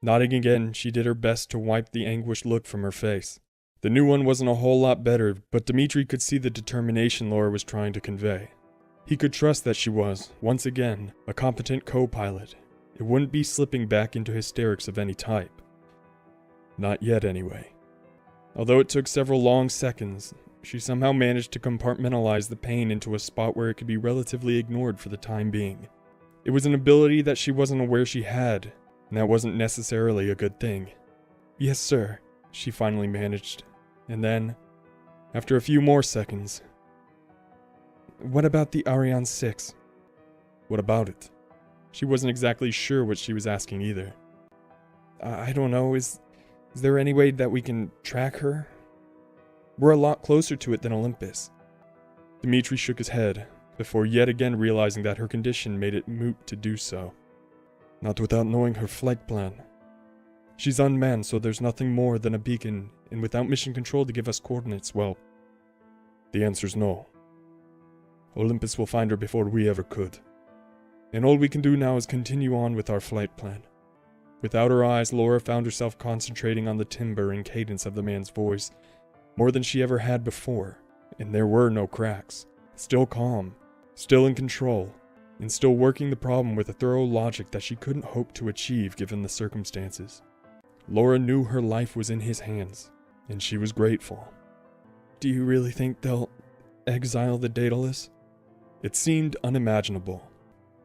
Nodding again, she did her best to wipe the anguished look from her face. The new one wasn't a whole lot better, but Dmitri could see the determination Laura was trying to convey. He could trust that she was, once again, a competent co-pilot. It wouldn't be slipping back into hysterics of any type. Not yet, anyway. Although it took several long seconds, she somehow managed to compartmentalize the pain into a spot where it could be relatively ignored for the time being. It was an ability that she wasn't aware she had, and that wasn't necessarily a good thing. Yes, sir, she finally managed. And then, after a few more seconds, what about the Ariane 6? What about it? She wasn't exactly sure what she was asking either. I don't know, is there any way that we can track her? We're a lot closer to it than Olympus. Dmitri shook his head, before yet again realizing that her condition made it moot to do so. Not without knowing her flight plan. She's unmanned, so there's nothing more than a beacon, and without mission control to give us coordinates, well, the answer's no. Olympus will find her before we ever could. And all we can do now is continue on with our flight plan. Without her eyes, Laura found herself concentrating on the timbre and cadence of the man's voice, more than she ever had before, and there were no cracks. Still calm, still in control, and still working the problem with a thorough logic that she couldn't hope to achieve given the circumstances. Laura knew her life was in his hands, and she was grateful. Do you really think they'll exile the Daedalus? It seemed unimaginable,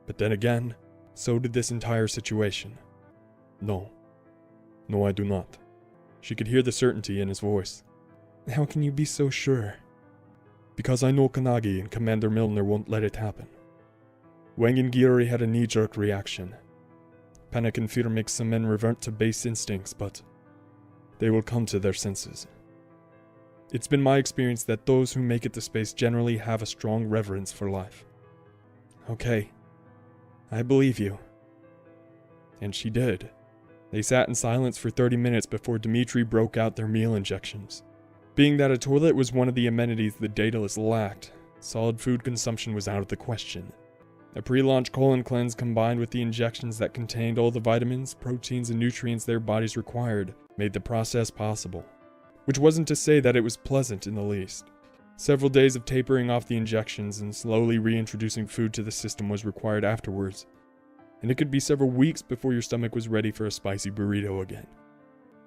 but then again, so did this entire situation. No, I do not. She could hear the certainty in his voice. How can you be so sure? Because I know Kanagi and Commander Milner won't let it happen. Wang and Giri had a knee-jerk reaction. Panic and fear makes some men revert to base instincts, but they will come to their senses. It's been my experience that those who make it to space generally have a strong reverence for life. Okay, I believe you. And she did. They sat in silence for 30 minutes before Dmitri broke out their meal injections. Being that a toilet was one of the amenities the Daedalus lacked, solid food consumption was out of the question. A pre-launch colon cleanse combined with the injections that contained all the vitamins, proteins, and nutrients their bodies required made the process possible. Which wasn't to say that it was pleasant in the least. Several days of tapering off the injections and slowly reintroducing food to the system was required afterwards, and it could be several weeks before your stomach was ready for a spicy burrito again.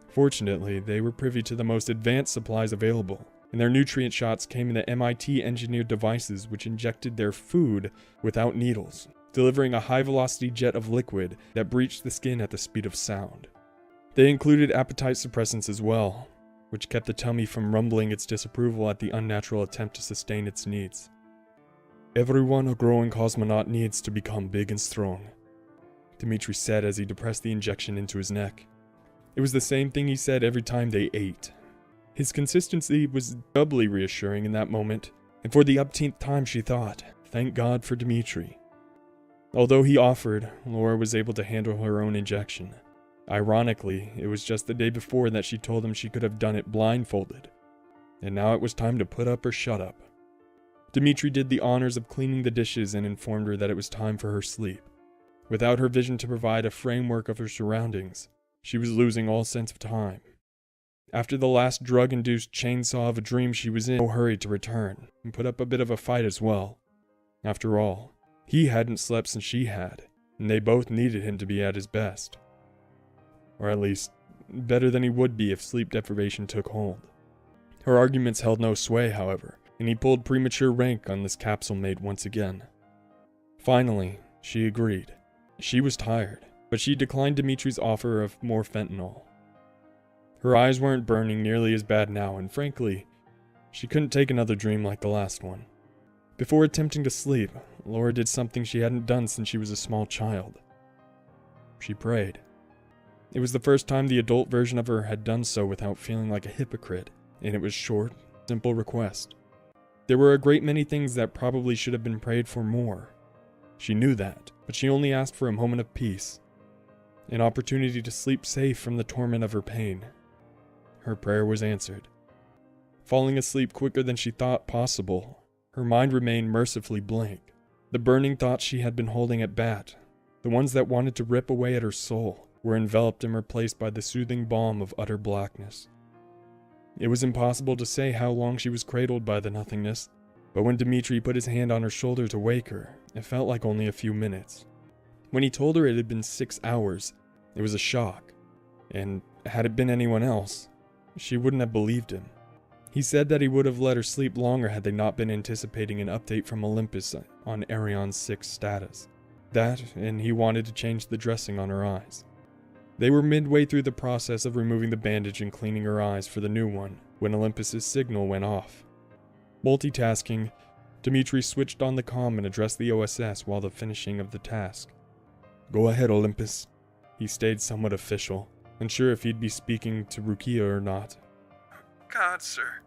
Fortunately, they were privy to the most advanced supplies available, and their nutrient shots came in the MIT-engineered devices which injected their food without needles, delivering a high-velocity jet of liquid that breached the skin at the speed of sound. They included appetite suppressants as well, which kept the tummy from rumbling its disapproval at the unnatural attempt to sustain its needs. Everyone a growing cosmonaut needs to become big and strong, Dmitri said as he depressed the injection into his neck. It was the same thing he said every time they ate. His consistency was doubly reassuring in that moment, and for the upteenth time she thought, thank God for Dmitri. Although he offered, Laura was able to handle her own injection. Ironically, it was just the day before that she told him she could have done it blindfolded, and now it was time to put up or shut up. Dmitri did the honors of cleaning the dishes and informed her that it was time for her sleep. Without her vision to provide a framework of her surroundings, she was losing all sense of time. After the last drug-induced chainsaw of a dream she was in, no hurry to return, and put up a bit of a fight as well. After all, he hadn't slept since she had, and they both needed him to be at his best. Or at least, better than he would be if sleep deprivation took hold. Her arguments held no sway, however, and he pulled premature rank on this capsule mate once again. Finally, she agreed. She was tired, but she declined Dimitri's offer of more fentanyl. Her eyes weren't burning nearly as bad now, and frankly, she couldn't take another dream like the last one. Before attempting to sleep, Laura did something she hadn't done since she was a small child. She prayed. It was the first time the adult version of her had done so without feeling like a hypocrite, and it was short, simple request. There were a great many things that probably should have been prayed for more. She knew that, but she only asked for a moment of peace, an opportunity to sleep safe from the torment of her pain. Her prayer was answered. Falling asleep quicker than she thought possible, her mind remained mercifully blank. The burning thoughts she had been holding at bat, the ones that wanted to rip away at her soul, were enveloped and replaced by the soothing balm of utter blackness. It was impossible to say how long she was cradled by the nothingness, but when Dmitri put his hand on her shoulder to wake her, it felt like only a few minutes. When he told her it had been 6 hours, it was a shock, and had it been anyone else, she wouldn't have believed him. He said that he would have let her sleep longer had they not been anticipating an update from Olympus on Arion 6 status. That, and he wanted to change the dressing on her eyes. They were midway through the process of removing the bandage and cleaning her eyes for the new one when Olympus's signal went off. Multitasking, Dmitri switched on the comm and addressed the OSS while the finishing of the task. "Go ahead, Olympus." He stayed somewhat official, unsure if he'd be speaking to Rukia or not.
God, sir.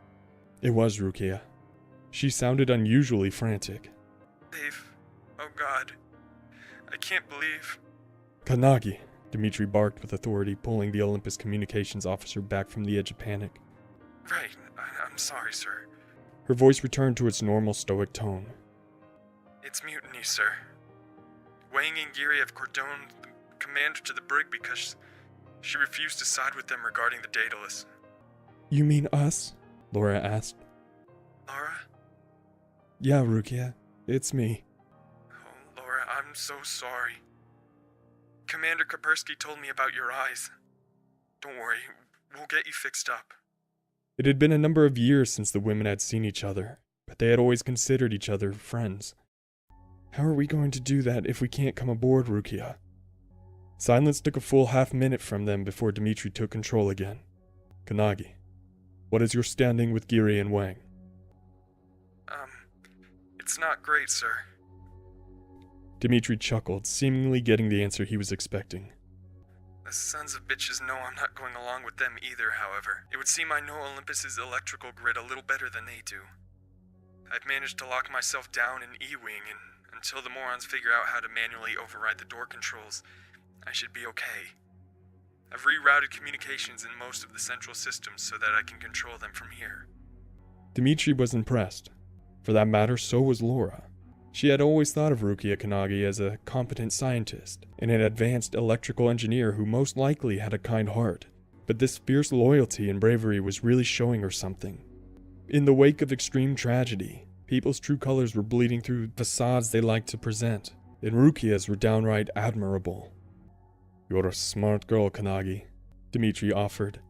It was Rukia. She sounded unusually frantic.
Dave. Oh God. I can't believe...
"Kannagi," Dmitri barked with authority, pulling the Olympus communications officer back from the edge of panic.
Right. I'm sorry, sir.
Her voice returned to its normal stoic tone.
It's mutiny, sir. Wang and Giri have cordoned the commander to the brig because she refused to side with them regarding the Daedalus.
"You mean us?" Laura asked.
Laura?
"Yeah, Rukia. It's me."
Oh, Laura, I'm so sorry. Commander Kapersky told me about your eyes. Don't worry, we'll get you fixed up.
It had been a number of years since the women had seen each other, but they had always considered each other friends. "How are we going to do that if we can't come aboard, Rukia?" Silence took a full half-minute from them before Dmitri took control again. "Kannagi, what is your standing with Giri and Wang?"
It's not great, sir.
Dmitri chuckled, seemingly getting the answer he was expecting.
The sons of bitches know I'm not going along with them either, however. It would seem I know Olympus's electrical grid a little better than they do. I've managed to lock myself down in E-Wing, and until the morons figure out how to manually override the door controls, I should be okay. I've rerouted communications in most of the central systems so that I can control them from here.
Dmitri was impressed. For that matter, so was Laura. She had always thought of Rukia Kannagi as a competent scientist and an advanced electrical engineer who most likely had a kind heart, but this fierce loyalty and bravery was really showing her something. In the wake of extreme tragedy, people's true colors were bleeding through facades they liked to present, and Rukia's were downright admirable. "You're a smart girl, Kannagi," Dmitri offered.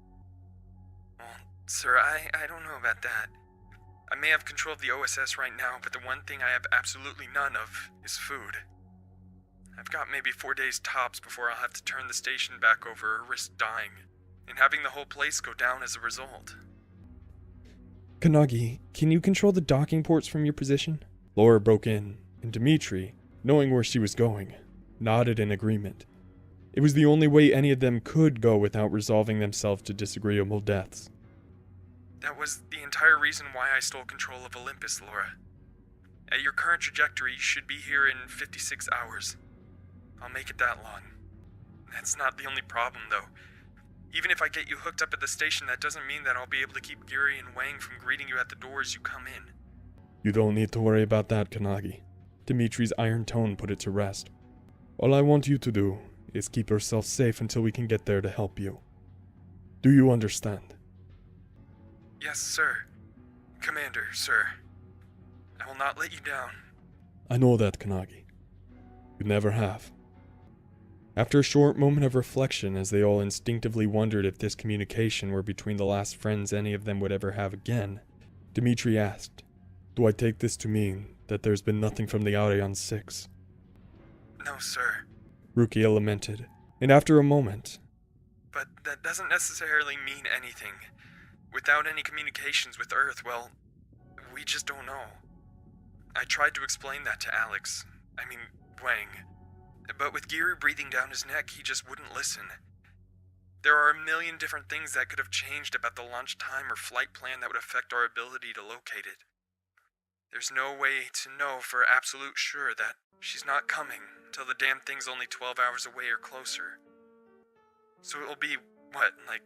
Well, sir, I don't know about that. I may have control of the OSS right now, but the one thing I have absolutely none of is food. I've got maybe 4 days tops before I'll have to turn the station back over or risk dying, and having the whole place go down as a result.
"Kannagi, can you control the docking ports from your position?" Laura broke in, and Dmitri, knowing where she was going, nodded in agreement. It was the only way any of them could go without resolving themselves to disagreeable deaths.
That was the entire reason why I stole control of Olympus, Laura. At your current trajectory, you should be here in 56 hours. I'll make it that long. That's not the only problem, though. Even if I get you hooked up at the station, that doesn't mean that I'll be able to keep Giri and Wang from greeting you at the door as you come in.
"You don't need to worry about that, Kannagi." Dimitri's iron tone put it to rest. "All I want you to do is keep yourself safe until we can get there to help you. Do you understand?"
Yes, sir. Commander, sir. I will not let you down.
"I know that, Kannagi. You never have." After a short moment of reflection, as they all instinctively wondered if this communication were between the last friends any of them would ever have again, Dmitri asked, "Do I take this to mean that there's been nothing from the Arion 6?
No, sir.
Rukia lamented, and after a moment,
But that doesn't necessarily mean anything. Without any communications with Earth, well, we just don't know. I tried to explain that to Wang. But with Giri breathing down his neck, he just wouldn't listen. There are a million different things that could have changed about the launch time or flight plan that would affect our ability to locate it. There's no way to know for absolute sure that she's not coming till the damn thing's only 12 hours away or closer. So it'll be, like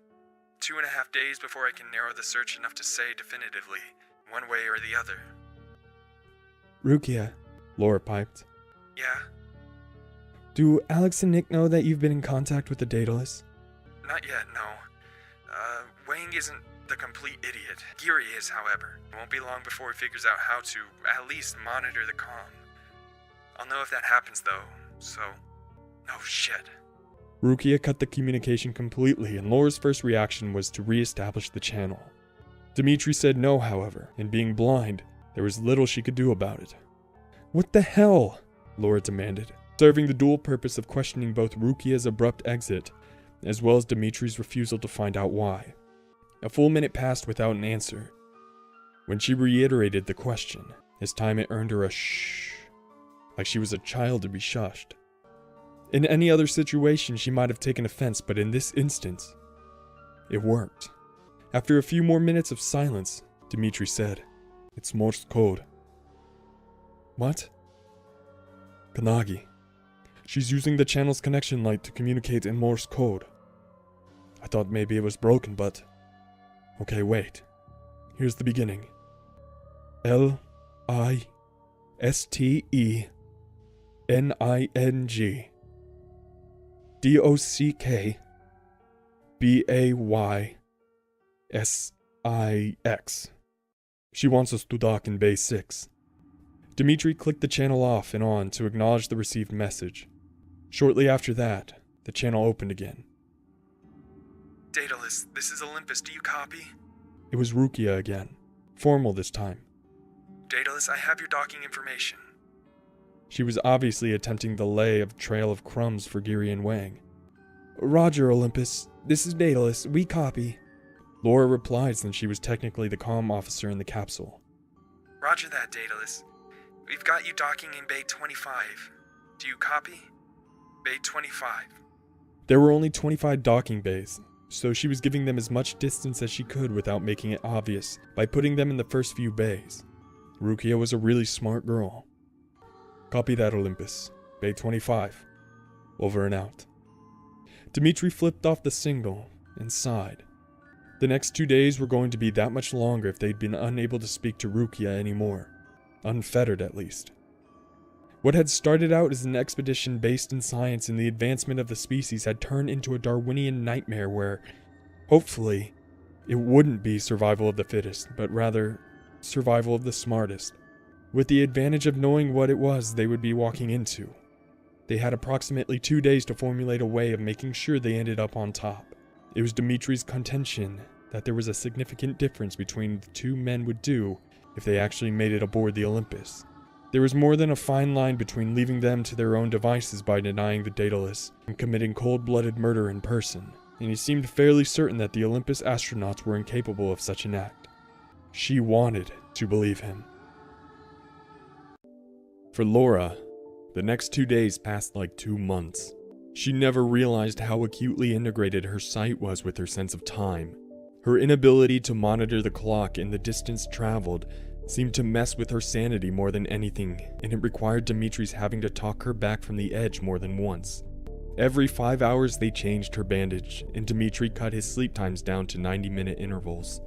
2.5 days before I can narrow the search enough to say definitively, one way or the other.
Rukia, Laura piped.
Yeah?
Do Alex and Nick know that you've been in contact with the Daedalus?
Not yet, no. Wang isn't the complete idiot. Geary is, however. It won't be long before he figures out how to, at least, monitor the comm. I'll know if that happens, though, so... Oh, shit.
Rukia cut the communication completely, and Laura's first reaction was to re-establish the channel. Dimitri said no, however, and being blind, there was little she could do about it. What the hell? Laura demanded, serving the dual purpose of questioning both Rukia's abrupt exit, as well as Dimitri's refusal to find out why. A full minute passed without an answer. When she reiterated the question, this time it earned her a shh, like she was a child to be shushed. In any other situation, she might have taken offense, but in this instance, it worked. After a few more minutes of silence, Dimitri said, "It's Morse code." What? Kanagi. She's using the channel's connection light to communicate in Morse code. I thought maybe it was broken, but... Okay, wait. Here's the beginning. Listening. DOCK. She wants us to dock in Bay 6. Dimitri clicked the channel off and on to acknowledge the received message. Shortly after that, the channel opened again.
Daedalus, this is Olympus, do you copy?
It was Rukia again, formal this time.
Daedalus, I have your docking information.
She was obviously attempting the lay of trail of crumbs for Geary and Wang. Roger, Olympus. This is Daedalus. We copy. Laura replied since she was technically the comm officer in the capsule.
Roger that, Daedalus. We've got you docking in Bay 25. Do you copy? Bay 25.
There were only 25 docking bays, so she was giving them as much distance as she could without making it obvious by putting them in the first few bays. Rukia was a really smart girl. Copy that, Olympus. Bay 25. Over and out. Dimitri flipped off the signal and sighed. The next 2 days were going to be that much longer if they'd been unable to speak to Rukia anymore. Unfettered, at least. What had started out as an expedition based in science and the advancement of the species had turned into a Darwinian nightmare where, hopefully, it wouldn't be survival of the fittest, but rather, survival of the smartest, with the advantage of knowing what it was they would be walking into. They had approximately 2 days to formulate a way of making sure they ended up on top. It was Dimitri's contention that there was a significant difference between the two men would do if they actually made it aboard the Olympus. There was more than a fine line between leaving them to their own devices by denying the Daedalus and committing cold-blooded murder in person, and he seemed fairly certain that the Olympus astronauts were incapable of such an act. She wanted to believe him. For Laura, the next 2 days passed like 2 months. She never realized how acutely integrated her sight was with her sense of time. Her inability to monitor the clock and the distance traveled seemed to mess with her sanity more than anything, and it required Dimitri's having to talk her back from the edge more than once. Every 5 hours they changed her bandage, and Dimitri cut his sleep times down to 90-minute intervals.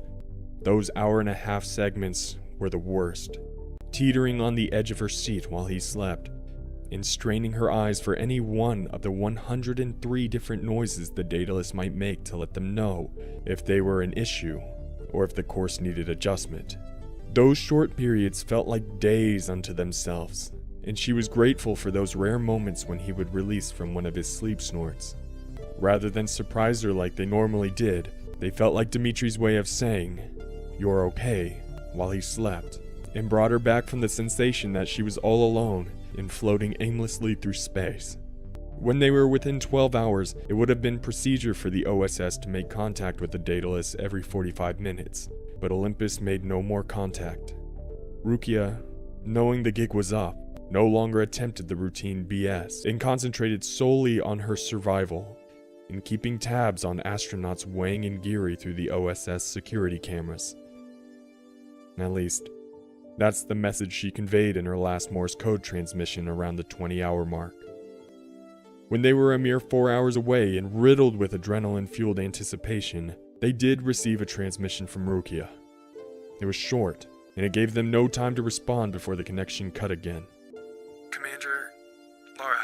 Those hour-and-a-half segments were the worst, teetering on the edge of her seat while he slept, and straining her eyes for any one of the 103 different noises the Daedalus might make to let them know if they were an issue or if the course needed adjustment. Those short periods felt like days unto themselves, and she was grateful for those rare moments when he would release from one of his sleep snorts. Rather than surprise her like they normally did, they felt like Dimitri's way of saying, "You're okay," while he slept, and brought her back from the sensation that she was all alone and floating aimlessly through space. When they were within 12 hours, it would have been procedure for the OSS to make contact with the Daedalus every 45 minutes, but Olympus made no more contact. Rukia, knowing the gig was up, no longer attempted the routine BS and concentrated solely on her survival. and keeping tabs on astronauts Wang and Geary through the OSS security cameras. At least, that's the message she conveyed in her last Morse code transmission around the 20-hour mark. When they were a mere 4 hours away and riddled with adrenaline-fueled anticipation, they did receive a transmission from Rukia. It was short, and it gave them no time to respond before the connection cut again.
Commander, Laura,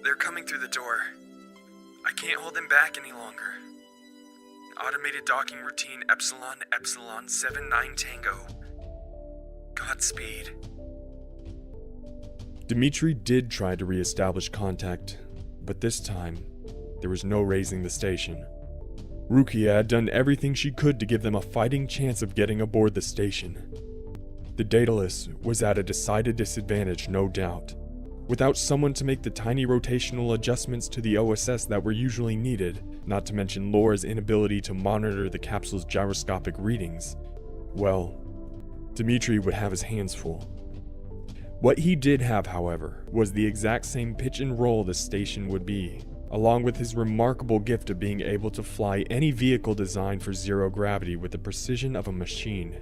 they're coming through the door. I can't hold them back any longer. Automated docking routine Epsilon Epsilon 79 Tango. Godspeed.
Dmitri did try to re-establish contact, but this time, there was no raising the station. Rukia had done everything she could to give them a fighting chance of getting aboard the station. The Daedalus was at a decided disadvantage, no doubt. Without someone to make the tiny rotational adjustments to the OSS that were usually needed, not to mention Laura's inability to monitor the capsule's gyroscopic readings, well, Dmitri would have his hands full. What he did have, however, was the exact same pitch and roll the station would be, along with his remarkable gift of being able to fly any vehicle designed for zero gravity with the precision of a machine.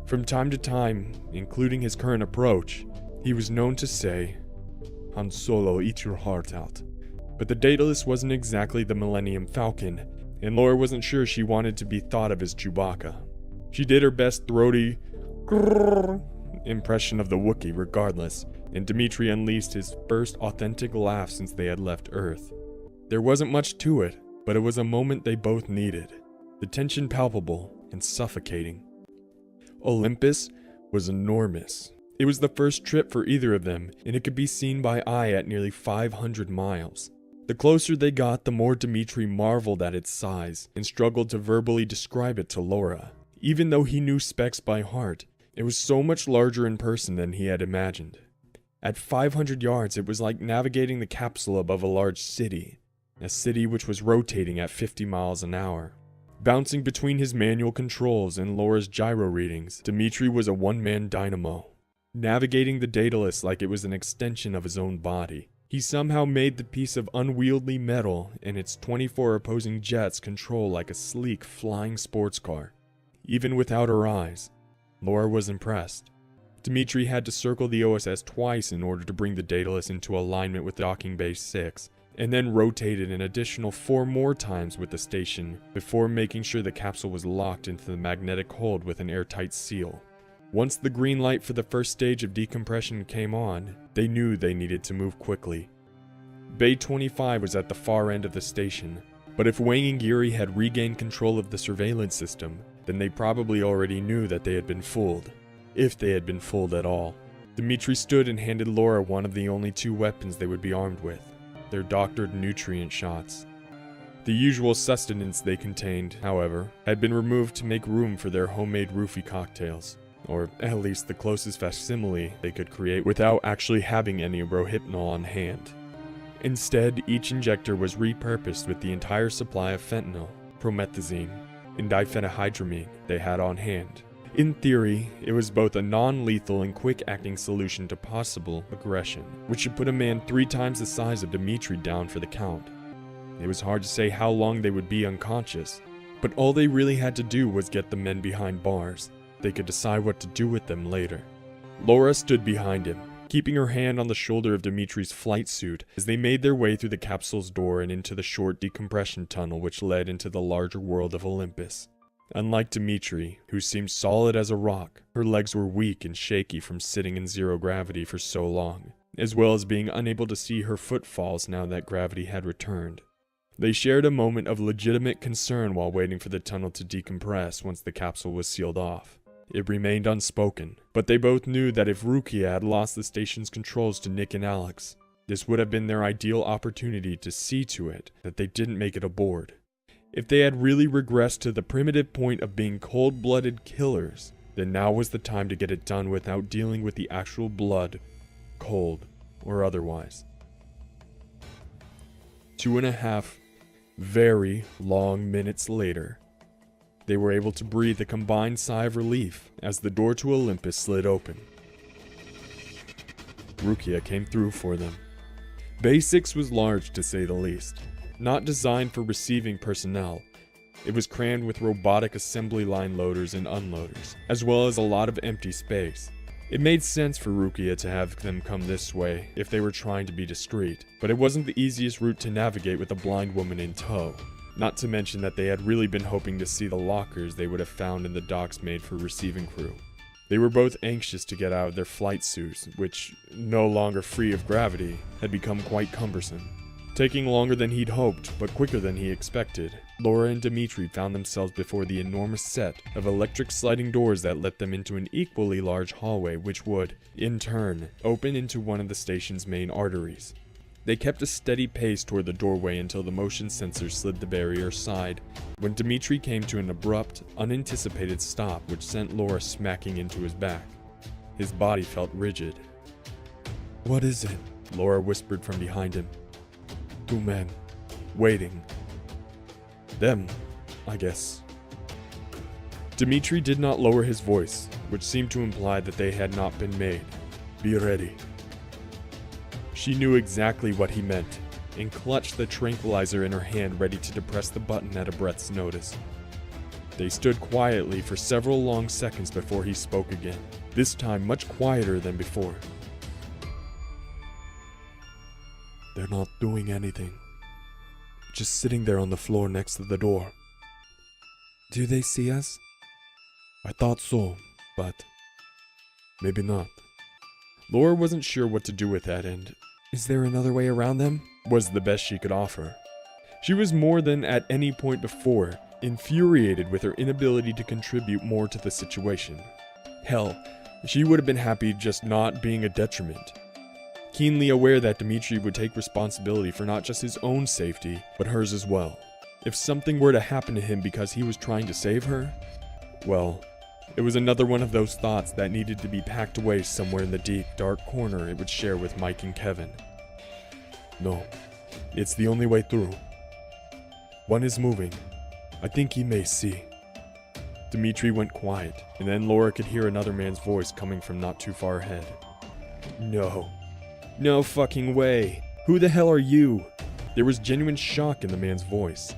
From time to time, including his current approach, he was known to say, "Han Solo, eat your heart out." But the Daedalus wasn't exactly the Millennium Falcon, and Laura wasn't sure she wanted to be thought of as Chewbacca. She did her best throaty grrr impression of the Wookiee regardless, and Dmitri unleashed his first authentic laugh since they had left Earth. There wasn't much to it, but it was a moment they both needed, the tension palpable and suffocating. Olympus was enormous. It was the first trip for either of them, and it could be seen by eye at nearly 500 miles. The closer they got, the more Dmitri marveled at its size and struggled to verbally describe it to Laura. Even though he knew specs by heart, it was so much larger in person than he had imagined. At 500 yards, it was like navigating the capsule above a large city, a city which was rotating at 50 miles an hour. Bouncing between his manual controls and Laura's gyro readings, Dmitri was a one-man dynamo, navigating the Daedalus like it was an extension of his own body. He somehow made the piece of unwieldy metal and its 24 opposing jets control like a sleek flying sports car. Even without her eyes, Laura was impressed. Dmitri had to circle the OSS twice in order to bring the Daedalus into alignment with Docking Bay 6, and then rotated an additional 4 more times with the station before making sure the capsule was locked into the magnetic hold with an airtight seal. Once the green light for the first stage of decompression came on, they knew they needed to move quickly. Bay 25 was at the far end of the station, but if Wang and Geary had regained control of the surveillance system, then they probably already knew that they had been fooled, if they had been fooled at all. Dmitri stood and handed Laura one of the only 2 weapons they would be armed with, their doctored nutrient shots. The usual sustenance they contained, however, had been removed to make room for their homemade roofie cocktails, or at least the closest facsimile they could create without actually having any Rohypnol on hand. Instead, each injector was repurposed with the entire supply of fentanyl, promethazine, and diphenhydramine they had on hand. In theory, it was both a non-lethal and quick-acting solution to possible aggression, which should put a man 3 times the size of Dmitri down for the count. It was hard to say how long they would be unconscious, but all they really had to do was get the men behind bars. They could decide what to do with them later. Laura stood behind him, keeping her hand on the shoulder of Dmitri's flight suit as they made their way through the capsule's door and into the short decompression tunnel which led into the larger world of Olympus. Unlike Dmitri, who seemed solid as a rock, her legs were weak and shaky from sitting in zero gravity for so long, as well as being unable to see her footfalls now that gravity had returned. They shared a moment of legitimate concern while waiting for the tunnel to decompress once the capsule was sealed off. It remained unspoken, but they both knew that if Rukia had lost the station's controls to Nick and Alex, this would have been their ideal opportunity to see to it that they didn't make it aboard. If they had really regressed to the primitive point of being cold-blooded killers, then now was the time to get it done without dealing with the actual blood, cold or otherwise. 2.5 very long minutes later, they were able to breathe a combined sigh of relief as the door to Olympus slid open. Rukia came through for them. Bay 6 was large to say the least. not designed for receiving personnel. It was crammed with robotic assembly line loaders and unloaders, as well as a lot of empty space. It made sense for Rukia to have them come this way if they were trying to be discreet, but it wasn't the easiest route to navigate with a blind woman in tow. Not to mention that they had really been hoping to see the lockers they would have found in the docks made for receiving crew. They were both anxious to get out of their flight suits, which, no longer free of gravity, had become quite cumbersome. Taking longer than he'd hoped, but quicker than he expected, Laura and Dimitri found themselves before the enormous set of electric sliding doors that let them into an equally large hallway which would, in turn, open into one of the station's main arteries. They kept a steady pace toward the doorway until the motion sensor slid the barrier aside, when Dimitri came to an abrupt, unanticipated stop which sent Laura smacking into his back. His body felt rigid. "What is it?" Laura whispered from behind him. "Two men. Waiting. Them, I guess." Dimitri did not lower his voice, which seemed to imply that they had not been made. "Be ready." She knew exactly what he meant, and clutched the tranquilizer in her hand ready to depress the button at a breath's notice. They stood quietly for several long seconds before he spoke again, this time much quieter than before. "They're not doing anything. Just sitting there on the floor next to the door." "Do they see us?" "I thought so, but maybe not." Laura wasn't sure what to do with that, and "Is there another way around them?" was the best she could offer. She was more than at any point before infuriated with her inability to contribute more to the situation. Hell, she would have been happy just not being a detriment. Keenly aware that Dimitri would take responsibility for not just his own safety, but hers as well. If something were to happen to him because he was trying to save her, well, it was another one of those thoughts that needed to be packed away somewhere in the deep, dark corner it would share with Mike and Kevin. "No, it's the only way through. One is moving. I think he may see." Dimitri went quiet, and then Laura could hear another man's voice coming from not too far ahead. "No. No fucking way. Who the hell are you?" There was genuine shock in the man's voice.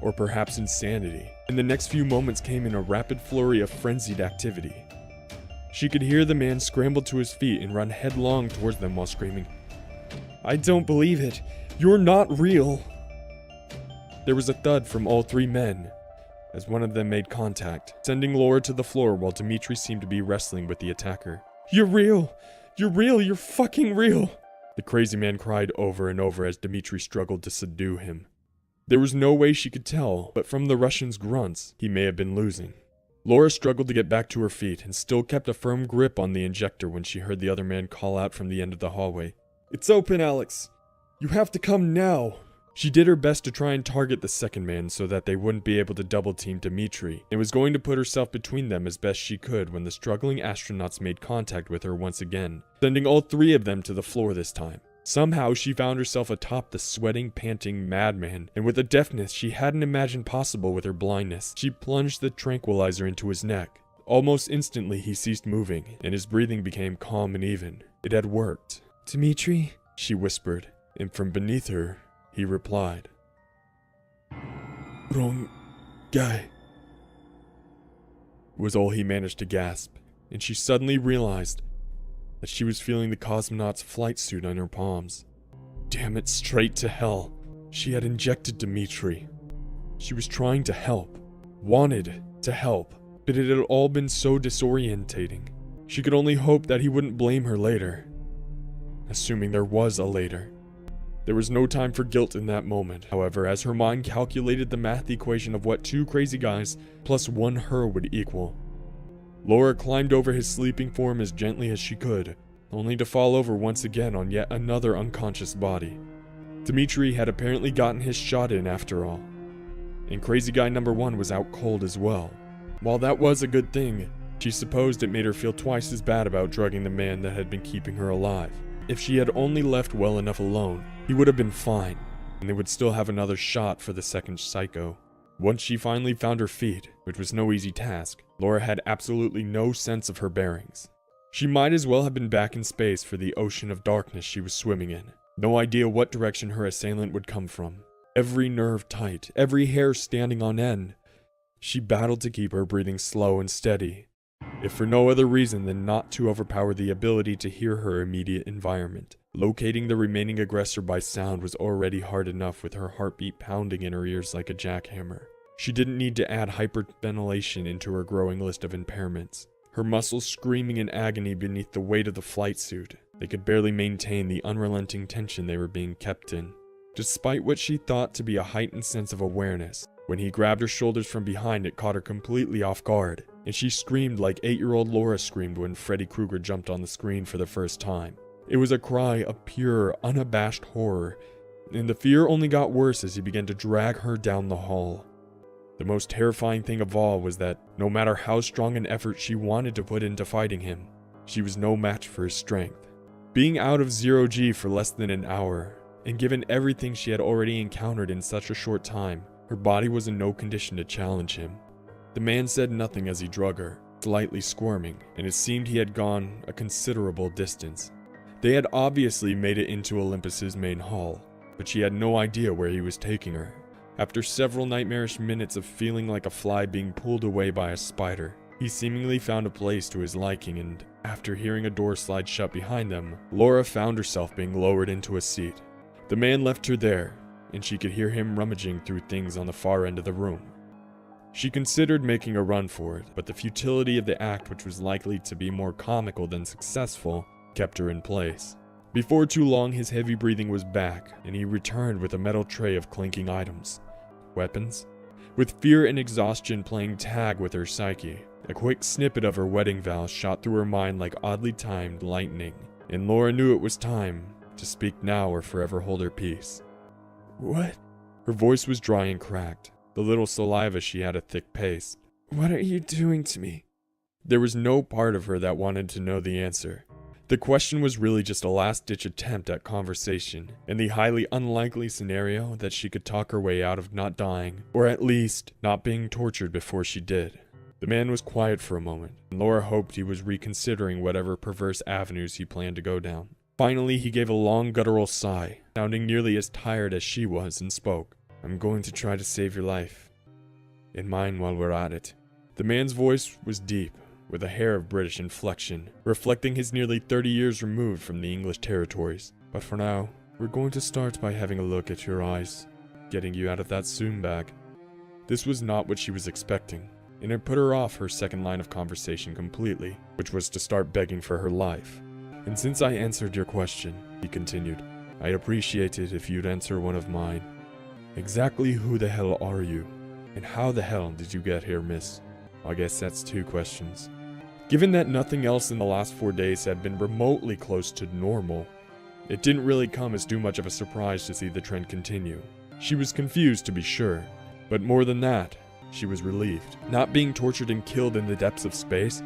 Or perhaps insanity. And the next few moments came in a rapid flurry of frenzied activity. She could hear the man scramble to his feet and run headlong towards them while screaming, "I don't believe it. You're not real." There was a thud from all three men, as one of them made contact, sending Laura to the floor while Dimitri seemed to be wrestling with the attacker. "You're real! You're real! You're fucking real!" The crazy man cried over and over as Dimitri struggled to subdue him. There was no way she could tell, but from the Russian's grunts, he may have been losing. Laura struggled to get back to her feet and still kept a firm grip on the injector when she heard the other man call out from the end of the hallway. "It's open, Alex! You have to come now!" She did her best to try and target the second man so that they wouldn't be able to double-team Dimitri, and was going to put herself between them as best she could when the struggling astronauts made contact with her once again, sending all three of them to the floor this time. Somehow she found herself atop the sweating, panting madman, and with a deftness she hadn't imagined possible with her blindness, she plunged the tranquilizer into his neck. Almost instantly he ceased moving, and his breathing became calm and even. It had worked. "Dimitri?" she whispered, and from beneath her, he replied, "Wrong guy," was all he managed to gasp, and she suddenly realized that she was feeling the cosmonaut's flight suit on her palms. Damn it, straight to hell. She had injected Dimitri. She was trying to help, wanted to help, but it had all been so disorientating. She could only hope that he wouldn't blame her later. Assuming there was a later. There was no time for guilt in that moment, however, as her mind calculated the math equation of what two crazy guys plus one her would equal. Laura climbed over his sleeping form as gently as she could, only to fall over once again on yet another unconscious body. Dimitri had apparently gotten his shot in after all, and crazy guy number one was out cold as well. While that was a good thing, she supposed it made her feel twice as bad about drugging the man that had been keeping her alive. If she had only left well enough alone, he would have been fine, and they would still have another shot for the second psycho. Once she finally found her feet, which was no easy task, Laura had absolutely no sense of her bearings. She might as well have been back in space for the ocean of darkness she was swimming in. No idea what direction her assailant would come from. every nerve tight, every hair standing on end. She battled to keep her breathing slow and steady, if for no other reason than not to overpower the ability to hear her immediate environment. Locating the remaining aggressor by sound was already hard enough with her heartbeat pounding in her ears like a jackhammer. She didn't need to add hyperventilation into her growing list of impairments. Her muscles screaming in agony beneath the weight of the flight suit. They could barely maintain the unrelenting tension they were being kept in. Despite what she thought to be a heightened sense of awareness, when he grabbed her shoulders from behind, it caught her completely off guard, and she screamed like 8-year-old Laura screamed when Freddy Krueger jumped on the screen for the first time. It was a cry of pure, unabashed horror, and the fear only got worse as he began to drag her down the hall. The most terrifying thing of all was that, no matter how strong an effort she wanted to put into fighting him, she was no match for his strength. Being out of 0G for less than an hour, and given everything she had already encountered in such a short time, her body was in no condition to challenge him. The man said nothing as he drug her, slightly squirming, and it seemed he had gone a considerable distance. They had obviously made it into Olympus's main hall, but she had no idea where he was taking her. After several nightmarish minutes of feeling like a fly being pulled away by a spider, he seemingly found a place to his liking, and after hearing a door slide shut behind them, Laura found herself being lowered into a seat. The man left her there, and she could hear him rummaging through things on the far end of the room. She considered making a run for it, but the futility of the act, which was likely to be more comical than successful, kept her in place. Before too long, his heavy breathing was back, and he returned with a metal tray of clinking items. Weapons? With fear and exhaustion playing tag with her psyche, a quick snippet of her wedding vows shot through her mind like oddly timed lightning, and Laura knew it was time to speak now or forever hold her peace. "What?" Her voice was dry and cracked. The little saliva she had a thick paste. "What are you doing to me?" There was no part of her that wanted to know the answer. The question was really just a last-ditch attempt at conversation, in the highly unlikely scenario that she could talk her way out of not dying, or at least not being tortured before she did. The man was quiet for a moment, and Laura hoped he was reconsidering whatever perverse avenues he planned to go down. Finally, he gave a long guttural sigh, sounding nearly as tired as she was, and spoke. "I'm going to try to save your life. And mine while we're at it." The man's voice was deep, with a hair of British inflection, reflecting his nearly 30 years removed from the English territories. "But for now, we're going to start by having a look at your eyes, getting you out of that Zoom bag." This was not what she was expecting, and it put her off her second line of conversation completely, which was to start begging for her life. "And since I answered your question," he continued, "I'd appreciate it if you'd answer one of mine. Exactly who the hell are you? And how the hell did you get here, miss?" I guess that's 2 questions. Given that nothing else in the last 4 days had been remotely close to normal, it didn't really come as too much of a surprise to see the trend continue. She was confused, to be sure, but more than that, she was relieved. Not being tortured and killed in the depths of space,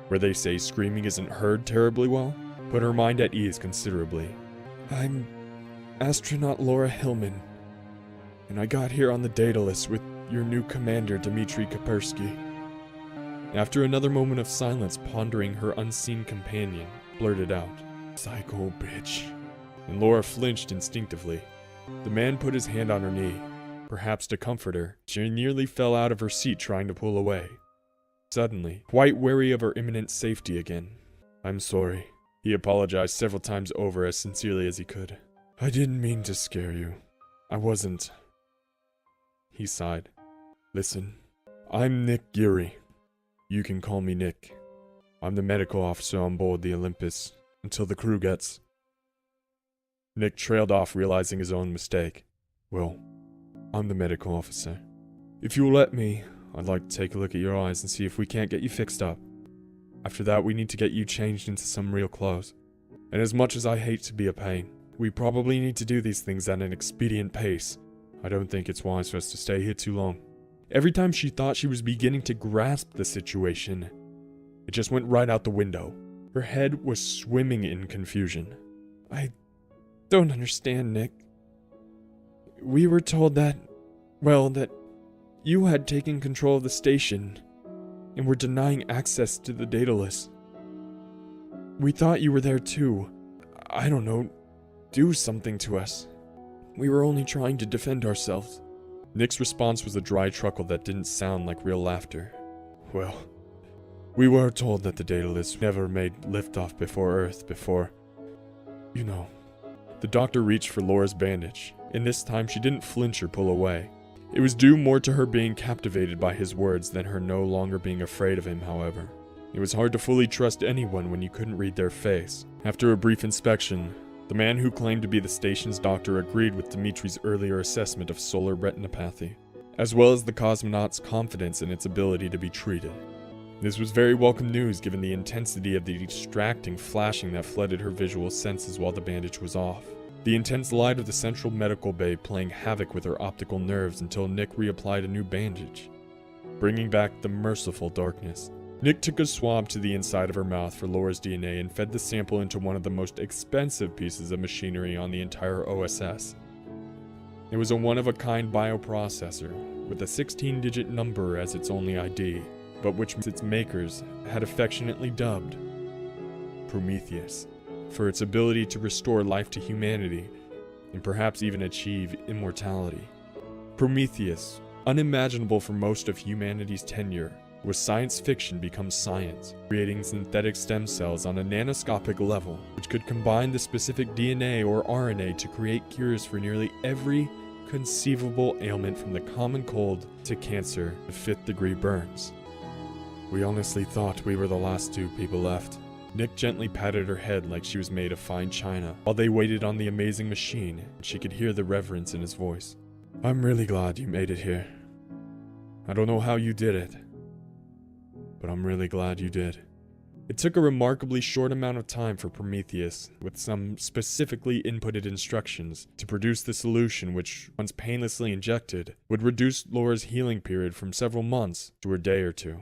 where they say screaming isn't heard terribly well, put her mind at ease considerably. "I'm astronaut Laura Hillman, and I got here on the Daedalus with your new commander, Dmitri Kaspersky." After another moment of silence pondering her unseen companion, blurted out, "Psycho bitch." And Laura flinched instinctively. The man put his hand on her knee. Perhaps to comfort her, she nearly fell out of her seat trying to pull away. Suddenly, quite wary of her imminent safety again. "I'm sorry." He apologized several times over as sincerely as he could. "I didn't mean to scare you. I wasn't." He sighed. "Listen, I'm Nick Geary. You can call me Nick. I'm the medical officer on board the Olympus, until the crew gets..." Nick trailed off, realizing his own mistake. "Well, I'm the medical officer. If you'll let me, I'd like to take a look at your eyes and see if we can't get you fixed up. After that, we need to get you changed into some real clothes. And as much as I hate to be a pain, we probably need to do these things at an expedient pace. I don't think it's wise for us to stay here too long." Every time she thought she was beginning to grasp the situation, it just went right out the window. Her head was swimming in confusion. "I don't understand, Nick. We were told that you had taken control of the station and were denying access to the Daedalus. We thought you were there too. I don't know, do something to us. We were only trying to defend ourselves. Nick's response was a dry chuckle that didn't sound like real laughter. Well, we were told that the Daedalus never made liftoff before Earth before... You know. The doctor reached for Laura's bandage, and this time she didn't flinch or pull away. It was due more to her being captivated by his words than her no longer being afraid of him, however. It was hard to fully trust anyone when you couldn't read their face. After a brief inspection, the man who claimed to be the station's doctor agreed with Dimitri's earlier assessment of solar retinopathy, as well as the cosmonaut's confidence in its ability to be treated. This was very welcome news given the intensity of the distracting flashing that flooded her visual senses while the bandage was off. The intense light of the central medical bay playing havoc with her optical nerves until Nick reapplied a new bandage, bringing back the merciful darkness. Nick took a swab to the inside of her mouth for Laura's DNA and fed the sample into one of the most expensive pieces of machinery on the entire OSS. It was a one-of-a-kind bioprocessor, with a 16-digit number as its only ID, but which its makers had affectionately dubbed Prometheus, for its ability to restore life to humanity, and perhaps even achieve immortality. Prometheus, unimaginable for most of humanity's tenure, was science fiction become science, creating synthetic stem cells on a nanoscopic level, which could combine the specific DNA or RNA to create cures for nearly every conceivable ailment from the common cold to cancer to 5th-degree burns. We honestly thought we were the last two people left. Nick gently patted her head like she was made of fine china, while they waited on the amazing machine, and she could hear the reverence in his voice. I'm really glad you made it here. I don't know how you did it, but I'm really glad you did. It took a remarkably short amount of time for Prometheus, with some specifically inputted instructions, to produce the solution which, once painlessly injected, would reduce Laura's healing period from several months to a day or two.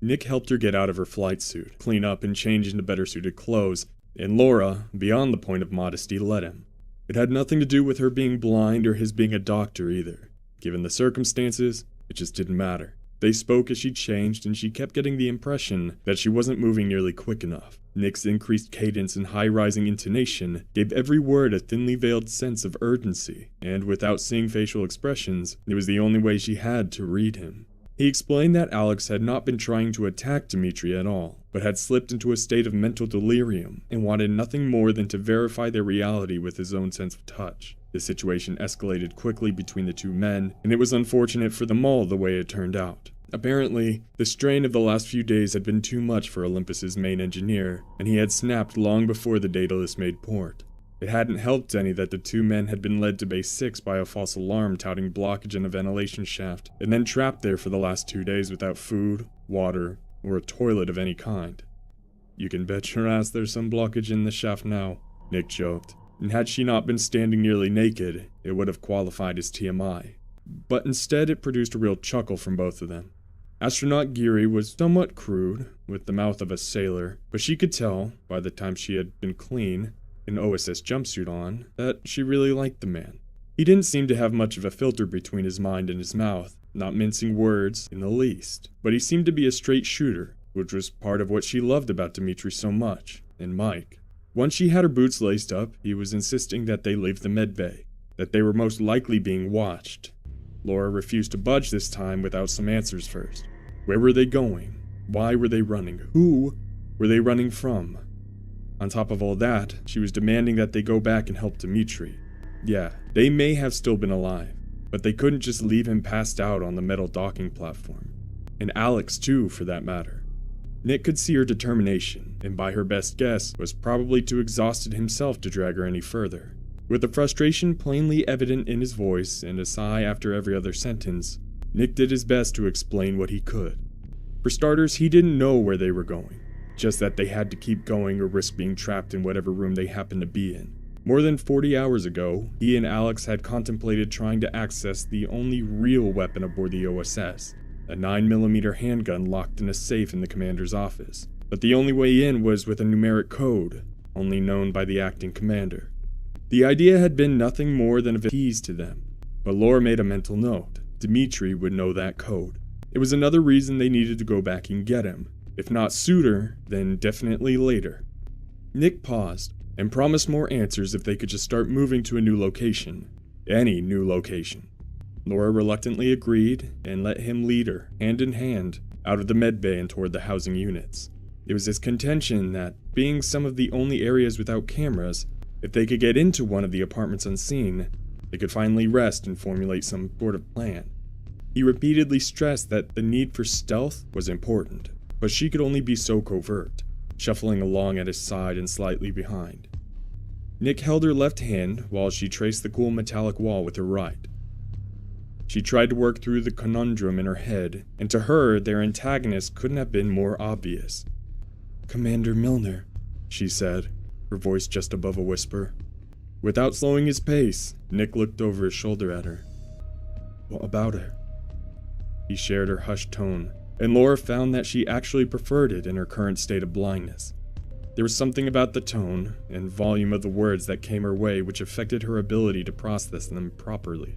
Nick helped her get out of her flight suit, clean up and change into better suited clothes, and Laura, beyond the point of modesty, let him. It had nothing to do with her being blind or his being a doctor either. Given the circumstances, it just didn't matter. They spoke as she changed, and she kept getting the impression that she wasn't moving nearly quick enough. Nick's increased cadence and high-rising intonation gave every word a thinly veiled sense of urgency, and without seeing facial expressions, it was the only way she had to read him. He explained that Alex had not been trying to attack Dimitri at all, but had slipped into a state of mental delirium and wanted nothing more than to verify their reality with his own sense of touch. The situation escalated quickly between the two men, and it was unfortunate for them all the way it turned out. Apparently, the strain of the last few days had been too much for Olympus's main engineer, and he had snapped long before the Daedalus made port. It hadn't helped any that the two men had been led to Base 6 by a false alarm touting blockage in a ventilation shaft, and then trapped there for the last 2 days without food, water, or a toilet of any kind. You can bet your ass there's some blockage in the shaft now, Nick joked, and had she not been standing nearly naked, it would have qualified as TMI. But instead it produced a real chuckle from both of them. Astronaut Geary was somewhat crude, with the mouth of a sailor, but she could tell, by the time she had been clean, an OSS jumpsuit on, that she really liked the man. He didn't seem to have much of a filter between his mind and his mouth, not mincing words in the least, but he seemed to be a straight shooter, which was part of what she loved about Dimitri so much, and Mike. Once she had her boots laced up, he was insisting that they leave the medbay, that they were most likely being watched. Laura refused to budge this time without some answers first. Where were they going? Why were they running? Who were they running from? On top of all that, she was demanding that they go back and help Dimitri. Yeah, they may have still been alive, but they couldn't just leave him passed out on the metal docking platform. And Alex too, for that matter. Nick could see her determination, and by her best guess, was probably too exhausted himself to drag her any further. With the frustration plainly evident in his voice and a sigh after every other sentence, Nick did his best to explain what he could. For starters, he didn't know where they were going, just that they had to keep going or risk being trapped in whatever room they happened to be in. More than 40 hours ago, he and Alex had contemplated trying to access the only real weapon aboard the OSS, a 9mm handgun locked in a safe in the commander's office. But the only way in was with a numeric code, only known by the acting commander. The idea had been nothing more than a tease to them, but Laura made a mental note. Dimitri would know that code. It was another reason they needed to go back and get him. If not sooner, then definitely later. Nick paused, and promised more answers if they could just start moving to a new location. Any new location. Laura reluctantly agreed and let him lead her, hand in hand, out of the med bay and toward the housing units. It was his contention that, being some of the only areas without cameras, if they could get into one of the apartments unseen, they could finally rest and formulate some sort of plan. He repeatedly stressed that the need for stealth was important, but she could only be so covert, shuffling along at his side and slightly behind. Nick held her left hand while she traced the cool metallic wall with her right. She tried to work through the conundrum in her head, and to her, their antagonist couldn't have been more obvious. "Commander Milner," she said, her voice just above a whisper. Without slowing his pace, Nick looked over his shoulder at her. "What about her?" He shared her hushed tone, and Laura found that she actually preferred it in her current state of blindness. There was something about the tone and volume of the words that came her way which affected her ability to process them properly.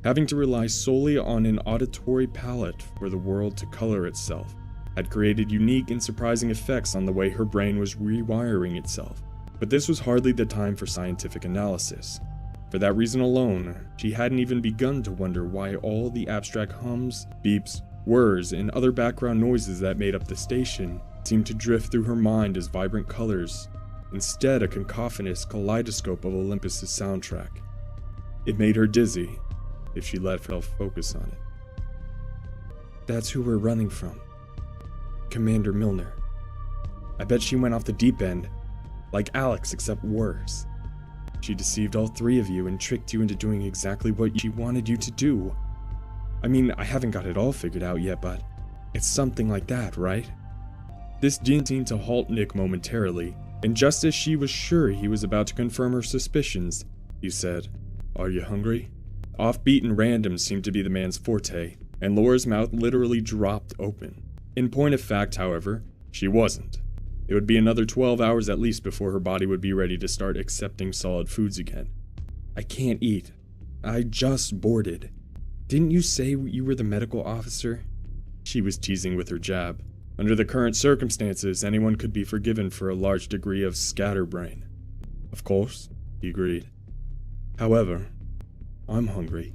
Having to rely solely on an auditory palette for the world to color itself had created unique and surprising effects on the way her brain was rewiring itself. But this was hardly the time for scientific analysis. For that reason alone, she hadn't even begun to wonder why all the abstract hums, beeps, whirs, and other background noises that made up the station seemed to drift through her mind as vibrant colors, instead a cacophonous kaleidoscope of Olympus's soundtrack. It made her dizzy, if she let herself focus on it. "That's who we're running from. Commander Milner. I bet she went off the deep end, like Alex except worse. She deceived all three of you and tricked you into doing exactly what she wanted you to do. I mean, I haven't got it all figured out yet, but it's something like that, right?" This didn't seem to halt Nick momentarily, and just as she was sure he was about to confirm her suspicions, he said, "Are you hungry?" Offbeat and random seemed to be the man's forte, and Laura's mouth literally dropped open. In point of fact, however, she wasn't. It would be another 12 hours at least before her body would be ready to start accepting solid foods again. "I can't eat. I just boarded. Didn't you say you were the medical officer?" She was teasing with her jab. Under the current circumstances, anyone could be forgiven for a large degree of scatterbrain. "Of course," he agreed. "However, I'm hungry."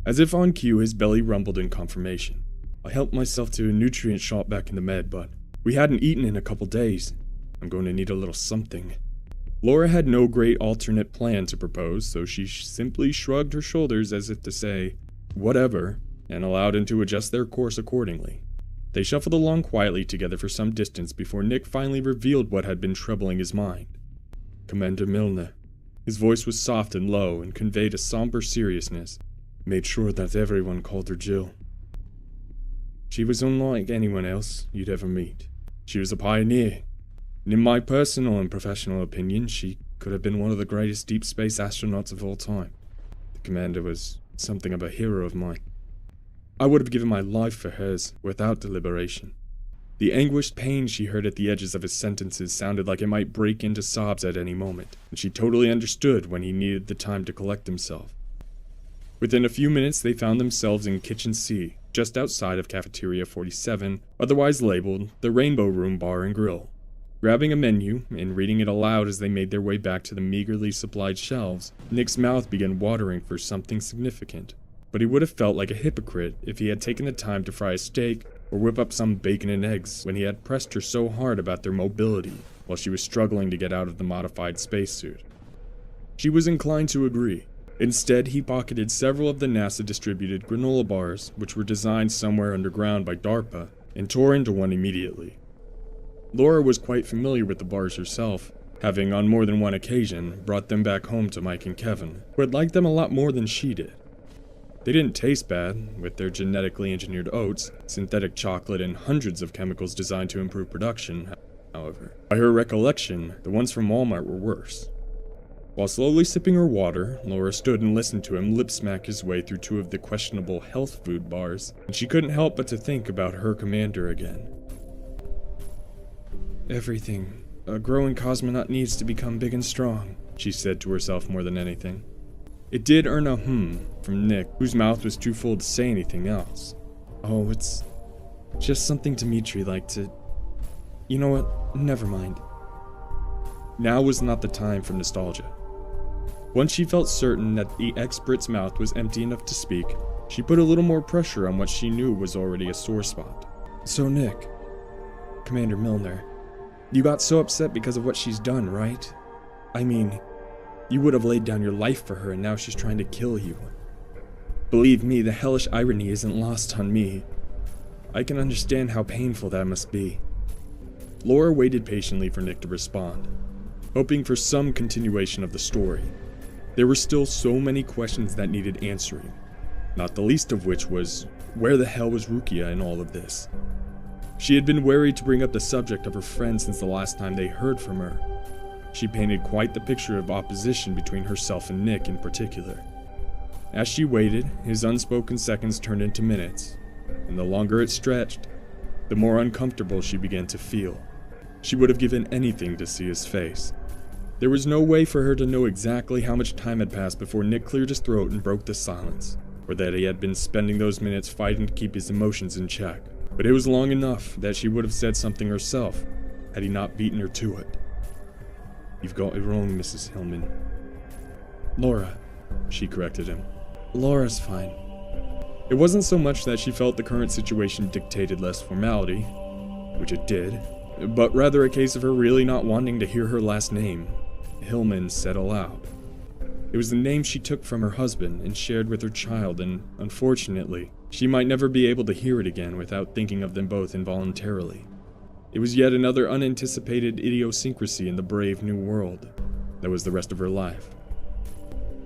As if on cue, his belly rumbled in confirmation. "I helped myself to a nutrient shot back in the med, but we hadn't eaten in a couple days. I'm going to need a little something." Laura had no great alternate plan to propose, so she simply shrugged her shoulders as if to say, "Whatever," and allowed him to adjust their course accordingly. They shuffled along quietly together for some distance before Nick finally revealed what had been troubling his mind. "Commander Milner." His voice was soft and low and conveyed a somber seriousness. "Made sure that everyone called her Jill. She was unlike anyone else you'd ever meet. She was a pioneer, and in my personal and professional opinion, she could have been one of the greatest deep space astronauts of all time. The commander was something of a hero of mine. I would have given my life for hers without deliberation." The anguished pain she heard at the edges of his sentences sounded like it might break into sobs at any moment, and she totally understood when he needed the time to collect himself. Within a few minutes, they found themselves in Kitchen C, just outside of Cafeteria 47, otherwise labeled the Rainbow Room Bar and Grill. Grabbing a menu and reading it aloud as they made their way back to the meagerly supplied shelves, Nick's mouth began watering for something significant. But he would have felt like a hypocrite if he had taken the time to fry a steak or whip up some bacon and eggs when he had pressed her so hard about their mobility while she was struggling to get out of the modified spacesuit. She was inclined to agree. Instead, he pocketed several of the NASA-distributed granola bars, which were designed somewhere underground by DARPA, and tore into one immediately. Laura was quite familiar with the bars herself, having on more than one occasion brought them back home to Mike and Kevin, who had liked them a lot more than she did. They didn't taste bad, with their genetically engineered oats, synthetic chocolate, and hundreds of chemicals designed to improve production, however. By her recollection, the ones from Walmart were worse. While slowly sipping her water, Laura stood and listened to him lip-smack his way through two of the questionable health food bars, and she couldn't help but to think about her commander again. "Everything a growing cosmonaut needs to become big and strong," she said to herself more than anything. It did earn a from Nick, whose mouth was too full to say anything else. "Oh, it's just something Dimitri liked to... You know what? Never mind." Now was not the time for nostalgia. Once she felt certain that the expert's mouth was empty enough to speak, she put a little more pressure on what she knew was already a sore spot. So Nick, Commander Milner, you got so upset because of what she's done, right? I mean, you would have laid down your life for her and now she's trying to kill you. Believe me, the hellish irony isn't lost on me. I can understand how painful that must be. Laura waited patiently for Nick to respond, hoping for some continuation of the story. There were still so many questions that needed answering, not the least of which was, where the hell was Rukia in all of this? She had been wary to bring up the subject of her friend since the last time they heard from her. She painted quite the picture of opposition between herself and Nick in particular. As she waited, his unspoken seconds turned into minutes, and the longer it stretched, the more uncomfortable she began to feel. She would have given anything to see his face. There was no way for her to know exactly how much time had passed before Nick cleared his throat and broke the silence, or that he had been spending those minutes fighting to keep his emotions in check. But it was long enough that she would have said something herself, had he not beaten her to it. "You've got it wrong, Mrs. Hillman." "Laura," she corrected him. "Laura's fine." It wasn't so much that she felt the current situation dictated less formality, which it did, but rather a case of her really not wanting to hear her last name, Hillman, said aloud. It was the name she took from her husband and shared with her child, and unfortunately, she might never be able to hear it again without thinking of them both involuntarily. It was yet another unanticipated idiosyncrasy in the brave new world that was the rest of her life.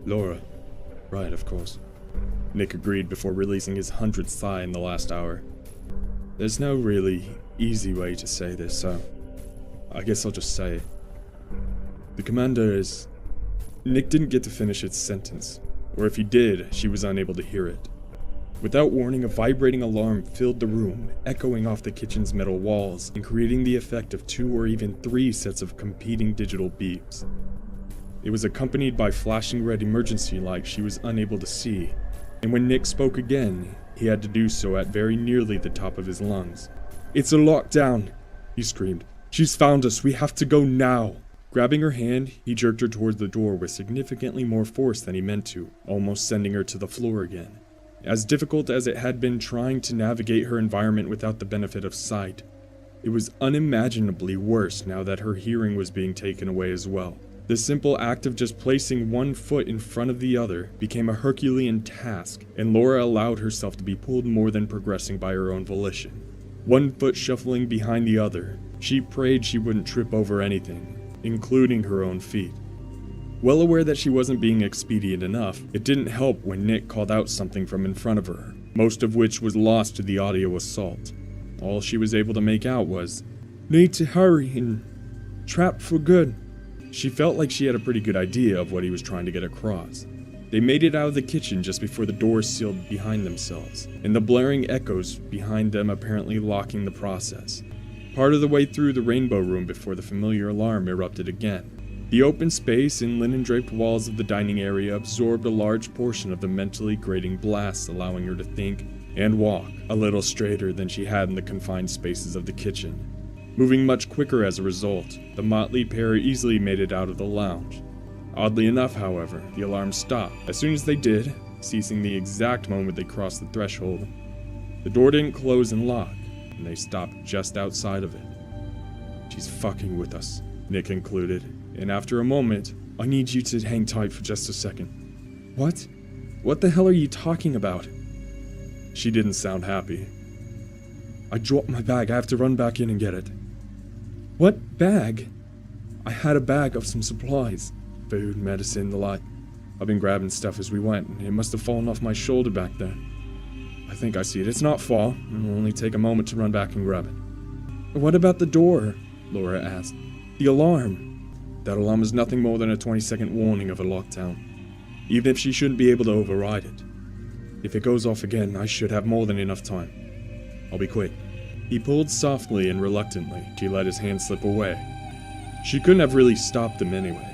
"Laura. Right, of course," Nick agreed before releasing his 100th sigh in the last hour. "There's no really easy way to say this, so I guess I'll just say it. The commander is..." Nick didn't get to finish its sentence, or if he did, she was unable to hear it. Without warning, a vibrating alarm filled the room, echoing off the kitchen's metal walls and creating the effect of 2 or even 3 sets of competing digital beeps. It was accompanied by flashing red emergency lights she was unable to see, and when Nick spoke again, he had to do so at very nearly the top of his lungs. "It's a lockdown," he screamed. "She's found us. We have to go now." Grabbing her hand, he jerked her towards the door with significantly more force than he meant to, almost sending her to the floor again. As difficult as it had been trying to navigate her environment without the benefit of sight, it was unimaginably worse now that her hearing was being taken away as well. The simple act of just placing one foot in front of the other became a Herculean task, and Laura allowed herself to be pulled more than progressing by her own volition. One foot shuffling behind the other, she prayed she wouldn't trip over anything, including her own feet. Well aware that she wasn't being expedient enough, it didn't help when Nick called out something from in front of her, most of which was lost to the audio assault. All she was able to make out was, "Need to hurry and trapped for good." She felt like she had a pretty good idea of what he was trying to get across. They made it out of the kitchen just before the doors sealed behind themselves, and the blaring echoes behind them apparently locking the process. Part of the way through the rainbow room before the familiar alarm erupted again. The open space and linen-draped walls of the dining area absorbed a large portion of the mentally grating blast, allowing her to think and walk a little straighter than she had in the confined spaces of the kitchen. Moving much quicker as a result, the motley pair easily made it out of the lounge. Oddly enough, however, the alarm stopped as soon as they did, ceasing the exact moment they crossed the threshold. The door didn't close and lock, and they stopped just outside of it. "She's fucking with us," Nick concluded, and after a moment, "I need you to hang tight for just a second." "What? What the hell are you talking about?" She didn't sound happy. "I dropped my bag. I have to run back in and get it." "What bag?" "I had a bag of some supplies. Food, medicine, the lot. I've been grabbing stuff as we went, and it must have fallen off my shoulder back there. I think I see it. It's not far. It'll only take a moment to run back and grab it." "What about the door?" Laura asked. "The alarm?" "That alarm is nothing more than a 20-second warning of a lockdown, even if she shouldn't be able to override it. If it goes off again, I should have more than enough time. I'll be quick." He pulled softly and reluctantly. She let his hand slip away. She couldn't have really stopped him anyway.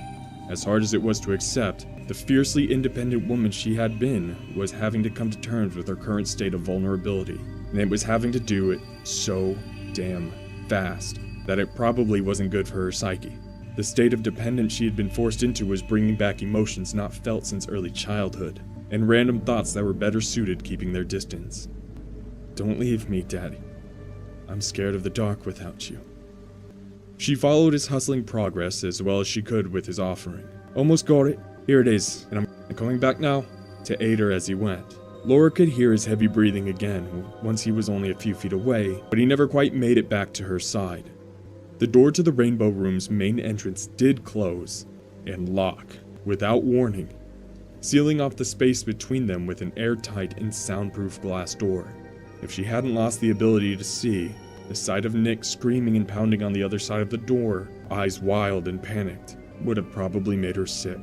As hard as it was to accept, the fiercely independent woman she had been was having to come to terms with her current state of vulnerability, and it was having to do it so damn fast that it probably wasn't good for her psyche. The state of dependence she had been forced into was bringing back emotions not felt since early childhood, and random thoughts that were better suited keeping their distance. "Don't leave me, Daddy. I'm scared of the dark without you." She followed his hustling progress as well as she could with his offering. "Almost got it. Here it is, and I'm coming back now," to aid her as he went. Laura could hear his heavy breathing again once he was only a few feet away, but he never quite made it back to her side. The door to the Rainbow Room's main entrance did close and lock without warning, sealing off the space between them with an airtight and soundproof glass door. If she hadn't lost the ability to see, the sight of Nick screaming and pounding on the other side of the door, eyes wild and panicked, would have probably made her sick.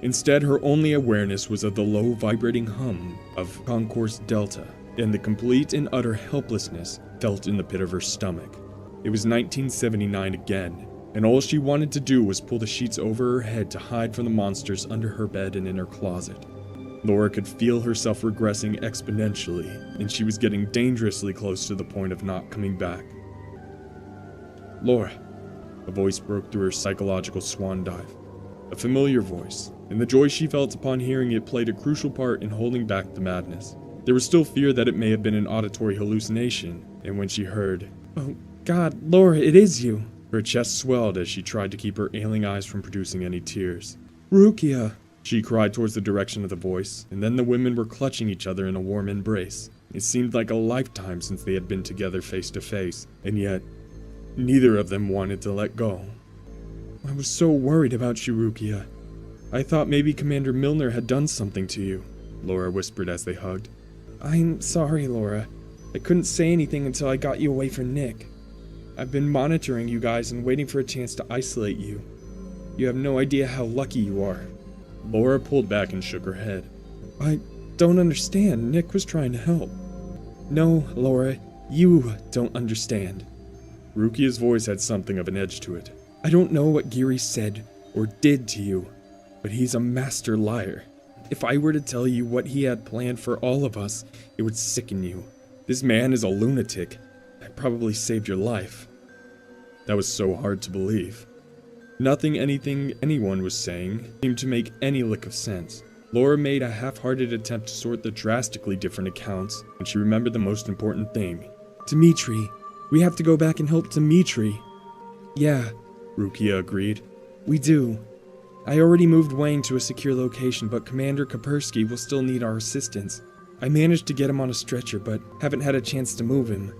Instead, her only awareness was of the low vibrating hum of Concourse Delta and the complete and utter helplessness felt in the pit of her stomach. It was 1979 again, and all she wanted to do was pull the sheets over her head to hide from the monsters under her bed and in her closet. Laura could feel herself regressing exponentially, and she was getting dangerously close to the point of not coming back. "Laura," a voice broke through her psychological swan dive. A familiar voice, and the joy she felt upon hearing it played a crucial part in holding back the madness. There was still fear that it may have been an auditory hallucination, and when she heard, "Oh God, Laura, it is you," her chest swelled as she tried to keep her ailing eyes from producing any tears. "Rukia," she cried towards the direction of the voice, and then the women were clutching each other in a warm embrace. It seemed like a lifetime since they had been together face to face, and yet neither of them wanted to let go. "I was so worried about you, Rukia. I thought maybe Commander Milner had done something to you," Laura whispered as they hugged. "I'm sorry, Laura. I couldn't say anything until I got you away from Nick. I've been monitoring you guys and waiting for a chance to isolate you. You have no idea how lucky you are." Laura pulled back and shook her head. "I don't understand. Nick was trying to help." "No, Laura, you don't understand." Rukia's voice had something of an edge to it. "I don't know what Geary said or did to you, but he's a master liar. If I were to tell you what he had planned for all of us, it would sicken you. This man is a lunatic. I probably saved your life." That was so hard to believe. Nothing anyone was saying seemed to make any lick of sense. Laura made a half-hearted attempt to sort the drastically different accounts, and she remembered the most important thing. "Dimitri. We have to go back and help Dimitri." "Yeah," Rukia agreed. "We do. I already moved Wang to a secure location, but Commander Kaspersky will still need our assistance. I managed to get him on a stretcher, but haven't had a chance to move him.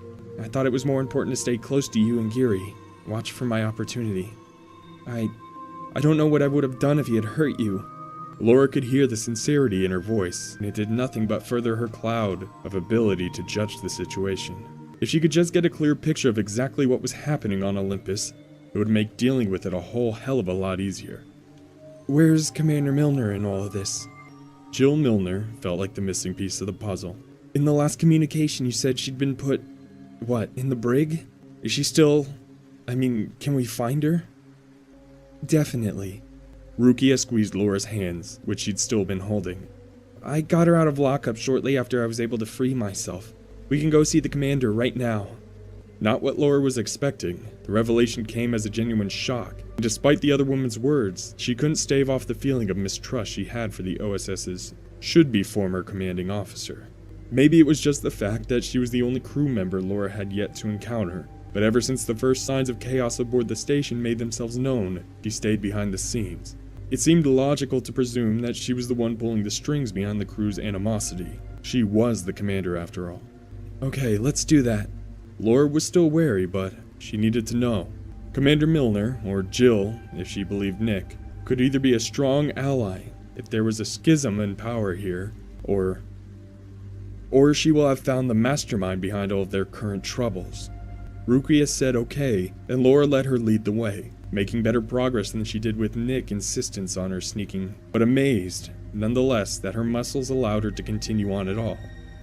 I thought it was more important to stay close to you and Geary, watch for my opportunity. I don't know what I would have done if he had hurt you." Laura could hear the sincerity in her voice, and it did nothing but further her cloud of ability to judge the situation. If she could just get a clear picture of exactly what was happening on Olympus, it would make dealing with it a whole hell of a lot easier. "Where's Commander Milner in all of this?" Jill Milner felt like the missing piece of the puzzle. "In the last communication you said she'd been put, in the brig? Is she still... can we find her?" "Definitely." Rukia squeezed Laura's hands, which she'd still been holding. "I got her out of lockup shortly after I was able to free myself. We can go see the commander right now." Not what Laura was expecting. The revelation came as a genuine shock, and despite the other woman's words, she couldn't stave off the feeling of mistrust she had for the OSS's should-be former commanding officer. Maybe it was just the fact that she was the only crew member Laura had yet to encounter, but ever since the first signs of chaos aboard the station made themselves known, she stayed behind the scenes. It seemed logical to presume that she was the one pulling the strings behind the crew's animosity. She was the commander after all. "Okay, let's do that." Laura was still wary, but she needed to know. Commander Milner, or Jill, if she believed Nick, could either be a strong ally, if there was a schism in power here, or she will have found the mastermind behind all of their current troubles. Rukia said okay, and Laura let her lead the way, making better progress than she did with Nick's insistence on her sneaking, but amazed, nonetheless, that her muscles allowed her to continue on at all.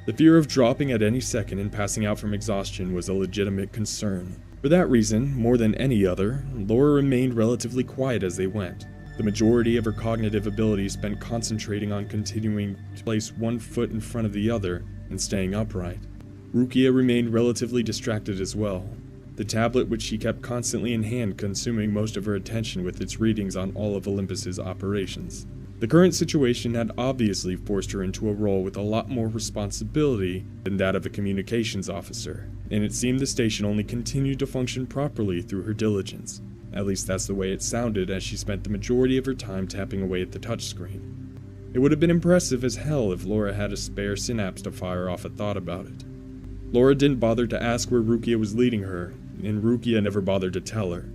The fear of dropping at any second and passing out from exhaustion was a legitimate concern. For that reason, more than any other, Laura remained relatively quiet as they went. The majority of her cognitive abilities spent concentrating on continuing to place one foot in front of the other and staying upright. Rukia remained relatively distracted as well. the tablet which she kept constantly in hand, consuming most of her attention with its readings on all of Olympus's operations. The current situation had obviously forced her into a role with a lot more responsibility than that of a communications officer, and it seemed the station only continued to function properly through her diligence. At least that's the way it sounded as she spent the majority of her time tapping away at the touchscreen. It would have been impressive as hell if Laura had a spare synapse to fire off a thought about it. Laura didn't bother to ask where Rukia was leading her, and Rukia never bothered to tell her.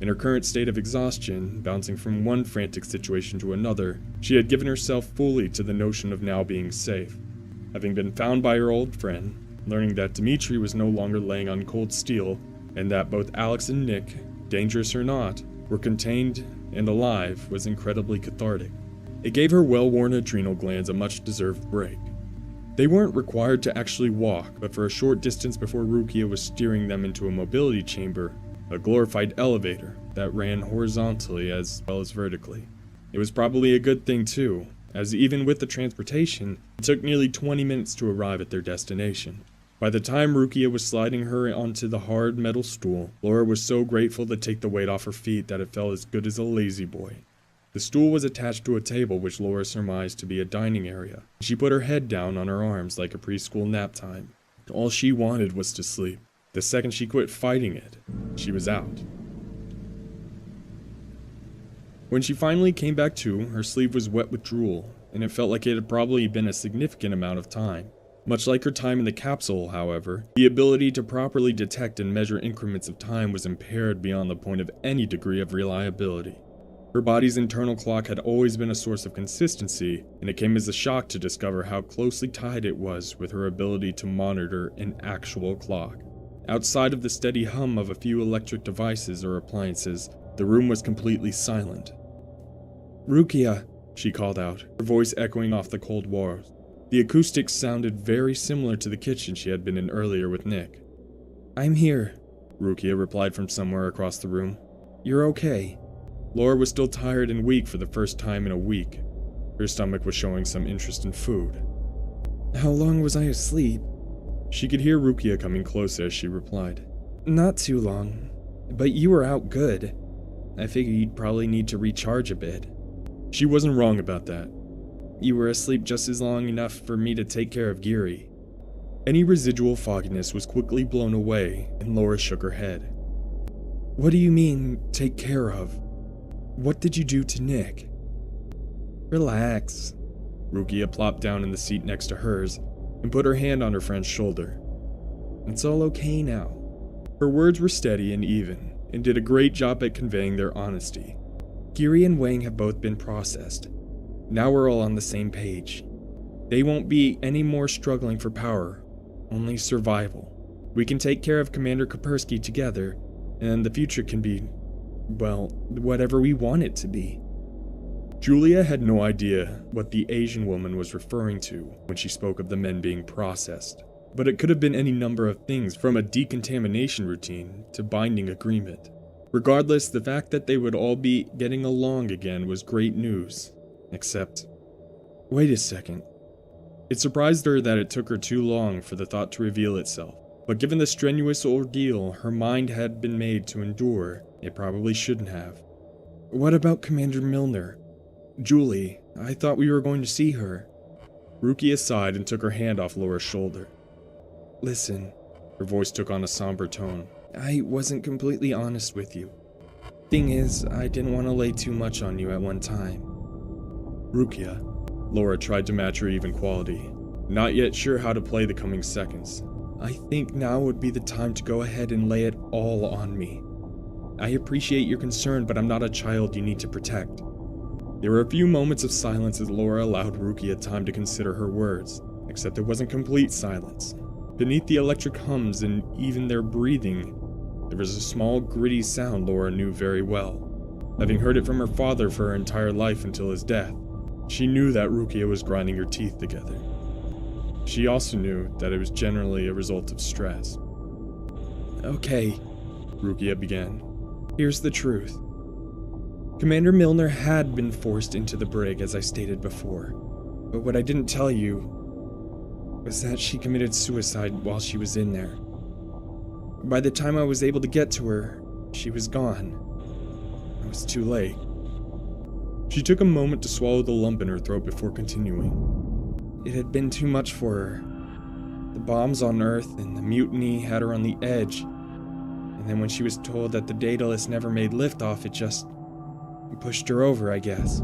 In her current state of exhaustion, bouncing from one frantic situation to another, she had given herself fully to the notion of now being safe. Having been found by her old friend, learning that Dimitri was no longer laying on cold steel, and that both Alex and Nick, dangerous or not, were contained and alive was incredibly cathartic. It gave her well-worn adrenal glands a much-deserved break. They weren't required to actually walk, but for a short distance before Rukia was steering them into a mobility chamber, a glorified elevator that ran horizontally as well as vertically. It was probably a good thing too, as even with the transportation, it took nearly 20 minutes to arrive at their destination. By the time Rukia was sliding her onto the hard metal stool, Laura was so grateful to take the weight off her feet that it felt as good as a lazy boy. The stool was attached to a table which Laura surmised to be a dining area. She put her head down on her arms like a preschool nap time. All she wanted was to sleep. The second she quit fighting it, she was out. When she finally came back to, her sleeve was wet with drool, and it felt like it had probably been a significant amount of time. Much like her time in the capsule, however, the ability to properly detect and measure increments of time was impaired beyond the point of any degree of reliability. Her body's internal clock had always been a source of consistency, and it came as a shock to discover how closely tied it was with her ability to monitor an actual clock. Outside of the steady hum of a few electric devices or appliances, the room was completely silent. "Rukia," she called out, her voice echoing off the cold walls. The acoustics sounded very similar to the kitchen she had been in earlier with Nick. "I'm here," Rukia replied from somewhere across the room. "You're okay." Laura was still tired and weak for the first time in a week. Her stomach was showing some interest in food. "How long was I asleep?" She could hear Rukia coming closer as she replied. "Not too long, but you were out good. I figured you'd probably need to recharge a bit." She wasn't wrong about that. "You were asleep just as long enough for me to take care of Geary." Any residual fogginess was quickly blown away, and Laura shook her head. "What do you mean, take care of? What did you do to Nick?" "Relax." Rukia plopped down in the seat next to hers and put her hand on her friend's shoulder. "It's all okay now." Her words were steady and even, and did a great job at conveying their honesty. "Geary and Wang have both been processed. Now we're all on the same page. They won't be any more struggling for power, only survival. We can take care of Commander Kaspersky together, and the future can be, well, whatever we want it to be." Julia had no idea what the Asian woman was referring to when she spoke of the men being processed, but it could have been any number of things from a decontamination routine to binding agreement. Regardless, the fact that they would all be getting along again was great news, except, wait a second. It surprised her that it took her too long for the thought to reveal itself, but given the strenuous ordeal her mind had been made to endure, it probably shouldn't have. "What about Commander Milner? Julie, I thought we were going to see her." Rukia sighed and took her hand off Laura's shoulder. "Listen," her voice took on a somber tone. "I wasn't completely honest with you. Thing is, I didn't want to lay too much on you at one time." "Rukia," Laura tried to match her even quality, not yet sure how to play the coming seconds. "I think now would be the time to go ahead and lay it all on me. I appreciate your concern, but I'm not a child you need to protect." There were a few moments of silence as Laura allowed Rukia time to consider her words, except it wasn't complete silence. Beneath the electric hums and even their breathing, there was a small gritty sound Laura knew very well. Having heard it from her father for her entire life until his death, she knew that Rukia was grinding her teeth together. She also knew that it was generally a result of stress. "Okay," Rukia began. "Here's the truth. Commander Milner had been forced into the brig, as I stated before. But what I didn't tell you was that she committed suicide while she was in there.
By the time I was able to get to her, she was gone. It was too late.
She took a moment to swallow the lump in her throat before continuing.
It had been too much for her. The bombs on Earth and the mutiny had her on the edge. And then when she was told that the Daedalus never made liftoff, it just pushed her over, I guess.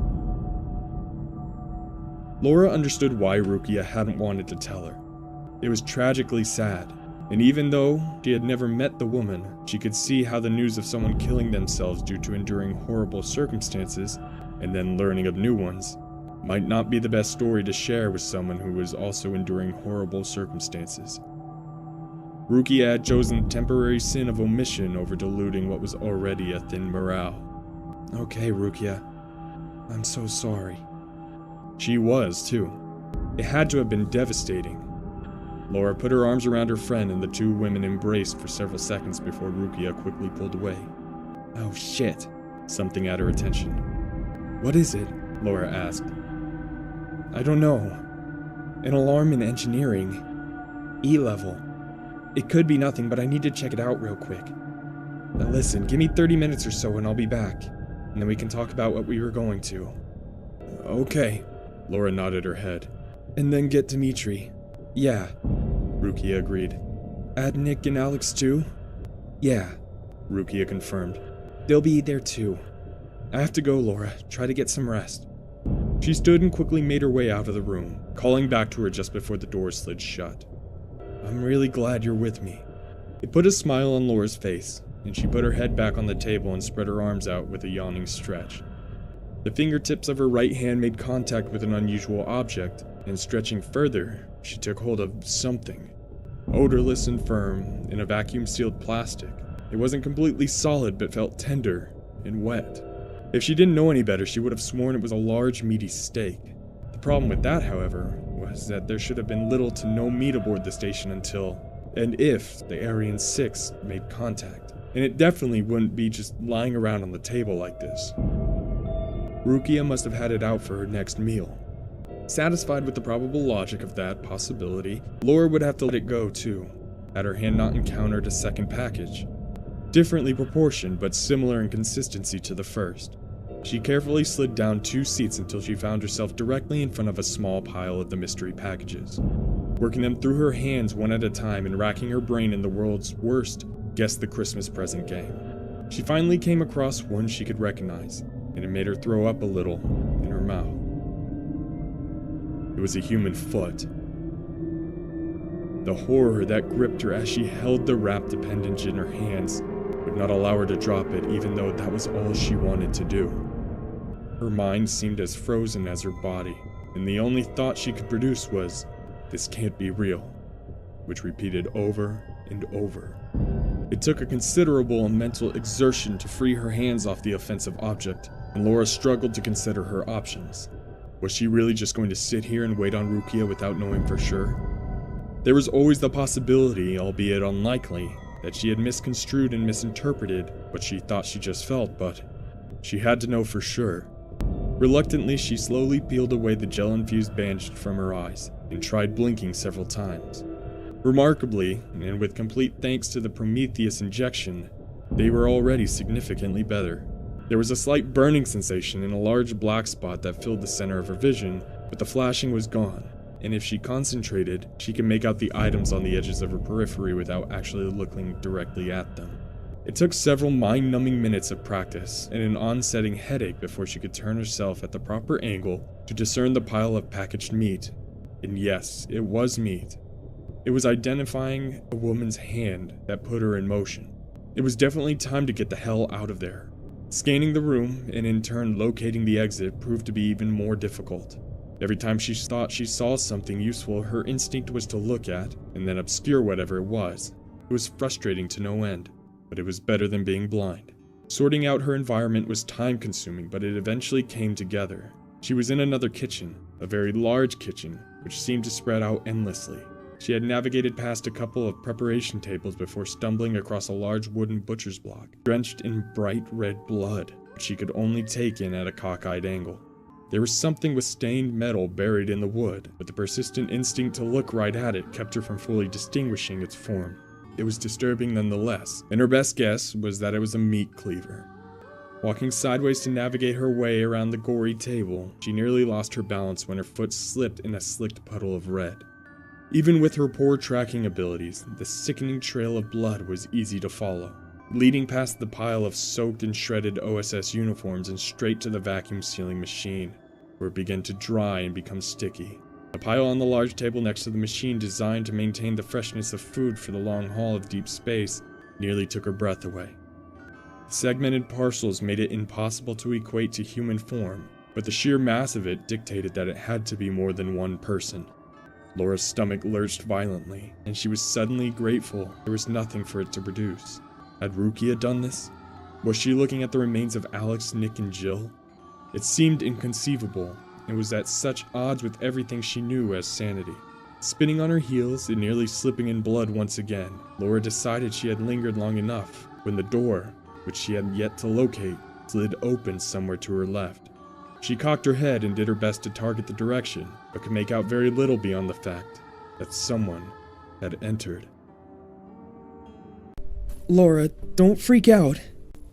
Laura understood why Rukia hadn't wanted to tell her. It was tragically sad, and even though she had never met the woman, she could see how the news of someone killing themselves due to enduring horrible circumstances, and then learning of new ones, might not be the best story to share with someone who was also enduring horrible circumstances. Rukia had chosen the temporary sin of omission over diluting what was already a thin morale.
Okay, Rukia. I'm so sorry.
She was, too. It had to have been devastating. Laura put her arms around her friend and the two women embraced for several seconds before Rukia quickly pulled away.
Oh shit.
Something at her attention.
What is it?
Laura asked.
I don't know. An alarm in engineering. E-level. It could be nothing, but I need to check it out real quick. Now listen, give me 30 minutes or so and I'll be back. And then we can talk about what we were going to.
Okay. Laura nodded her head.
And then get Dimitri. Yeah.
Rukia agreed.
Add Nick and Alex too? Yeah.
Rukia confirmed.
They'll be there too. I have to go, Laura. Try to get some rest.
She stood and quickly made her way out of the room, calling back to her just before the door slid shut.
I'm really glad you're with me.
It put a smile on Laura's face, and she put her head back on the table and spread her arms out with a yawning stretch. The fingertips of her right hand made contact with an unusual object, and stretching further, she took hold of something. Odorless and firm, in a vacuum-sealed plastic. It wasn't completely solid, but felt tender and wet. If she didn't know any better, she would have sworn it was a large, meaty steak. The problem with that, however, was that there should have been little to no meat aboard the station until, and if, the Aryan 6 made contact. And it definitely wouldn't be just lying around on the table like this. Rukia must have had it out for her next meal. Satisfied with the probable logic of that possibility, Laura would have to let it go too, had her hand not encountered a second package. Differently proportioned, but similar in consistency to the first. She carefully slid down 2 seats until she found herself directly in front of a small pile of the mystery packages. Working them through her hands one at a time and racking her brain in the world's worst guess the Christmas present game. She finally came across one she could recognize, and it made her throw up a little in her mouth. It was a human foot. The horror that gripped her as she held the wrapped appendage in her hands would not allow her to drop it, even though that was all she wanted to do. Her mind seemed as frozen as her body, and the only thought she could produce was, "This can't be real," which repeated over and over. It took a considerable mental exertion to free her hands off the offensive object, and Laura struggled to consider her options. Was she really just going to sit here and wait on Rukia without knowing for sure? There was always the possibility, albeit unlikely, that she had misconstrued and misinterpreted what she thought she just felt, but she had to know for sure. Reluctantly, she slowly peeled away the gel-infused bandage from her eyes and tried blinking several times. Remarkably, and with complete thanks to the Prometheus injection, they were already significantly better. There was a slight burning sensation in a large black spot that filled the center of her vision, but the flashing was gone, and if she concentrated, she could make out the items on the edges of her periphery without actually looking directly at them. It took several mind-numbing minutes of practice and an onsetting headache before she could turn herself at the proper angle to discern the pile of packaged meat. And yes, it was meat. It was identifying a woman's hand that put her in motion. It was definitely time to get the hell out of there. Scanning the room, and in turn locating the exit, proved to be even more difficult. Every time she thought she saw something useful, her instinct was to look at, and then obscure whatever it was. It was frustrating to no end, but it was better than being blind. Sorting out her environment was time-consuming, but it eventually came together. She was in another kitchen, a very large kitchen, which seemed to spread out endlessly. She had navigated past a couple of preparation tables before stumbling across a large wooden butcher's block, drenched in bright red blood, which she could only take in at a cockeyed angle. There was something with stained metal buried in the wood, but the persistent instinct to look right at it kept her from fully distinguishing its form.
it was disturbing nonetheless, and her best guess was that it was a meat cleaver. Walking sideways to navigate her way around the gory table, she nearly lost her balance when her foot slipped in a slicked puddle of red. Even with her poor tracking abilities, the sickening trail of blood was easy to follow, leading past the pile of soaked and shredded OSS uniforms and straight to the vacuum sealing machine, where it began to dry and become sticky. A pile on the large table next to the machine, designed to maintain the freshness of food for the long haul of deep space, nearly took her breath away. Segmented parcels made it impossible to equate to human form, but the sheer mass of it dictated that it had to be more than one person. Laura's stomach lurched violently, and she was suddenly grateful there was nothing for it to produce. Had Rukia done this? Was she looking at the remains of Alex, Nick, and Jill? It seemed inconceivable, and was at such odds with everything she knew as sanity. Spinning on her heels and nearly slipping in blood once again, Laura decided she had lingered long enough when the door, which she had yet to locate, slid open somewhere to her left. She cocked her head and did her best to target the direction, but could make out very little beyond the fact that someone had entered.
Laura, don't freak out.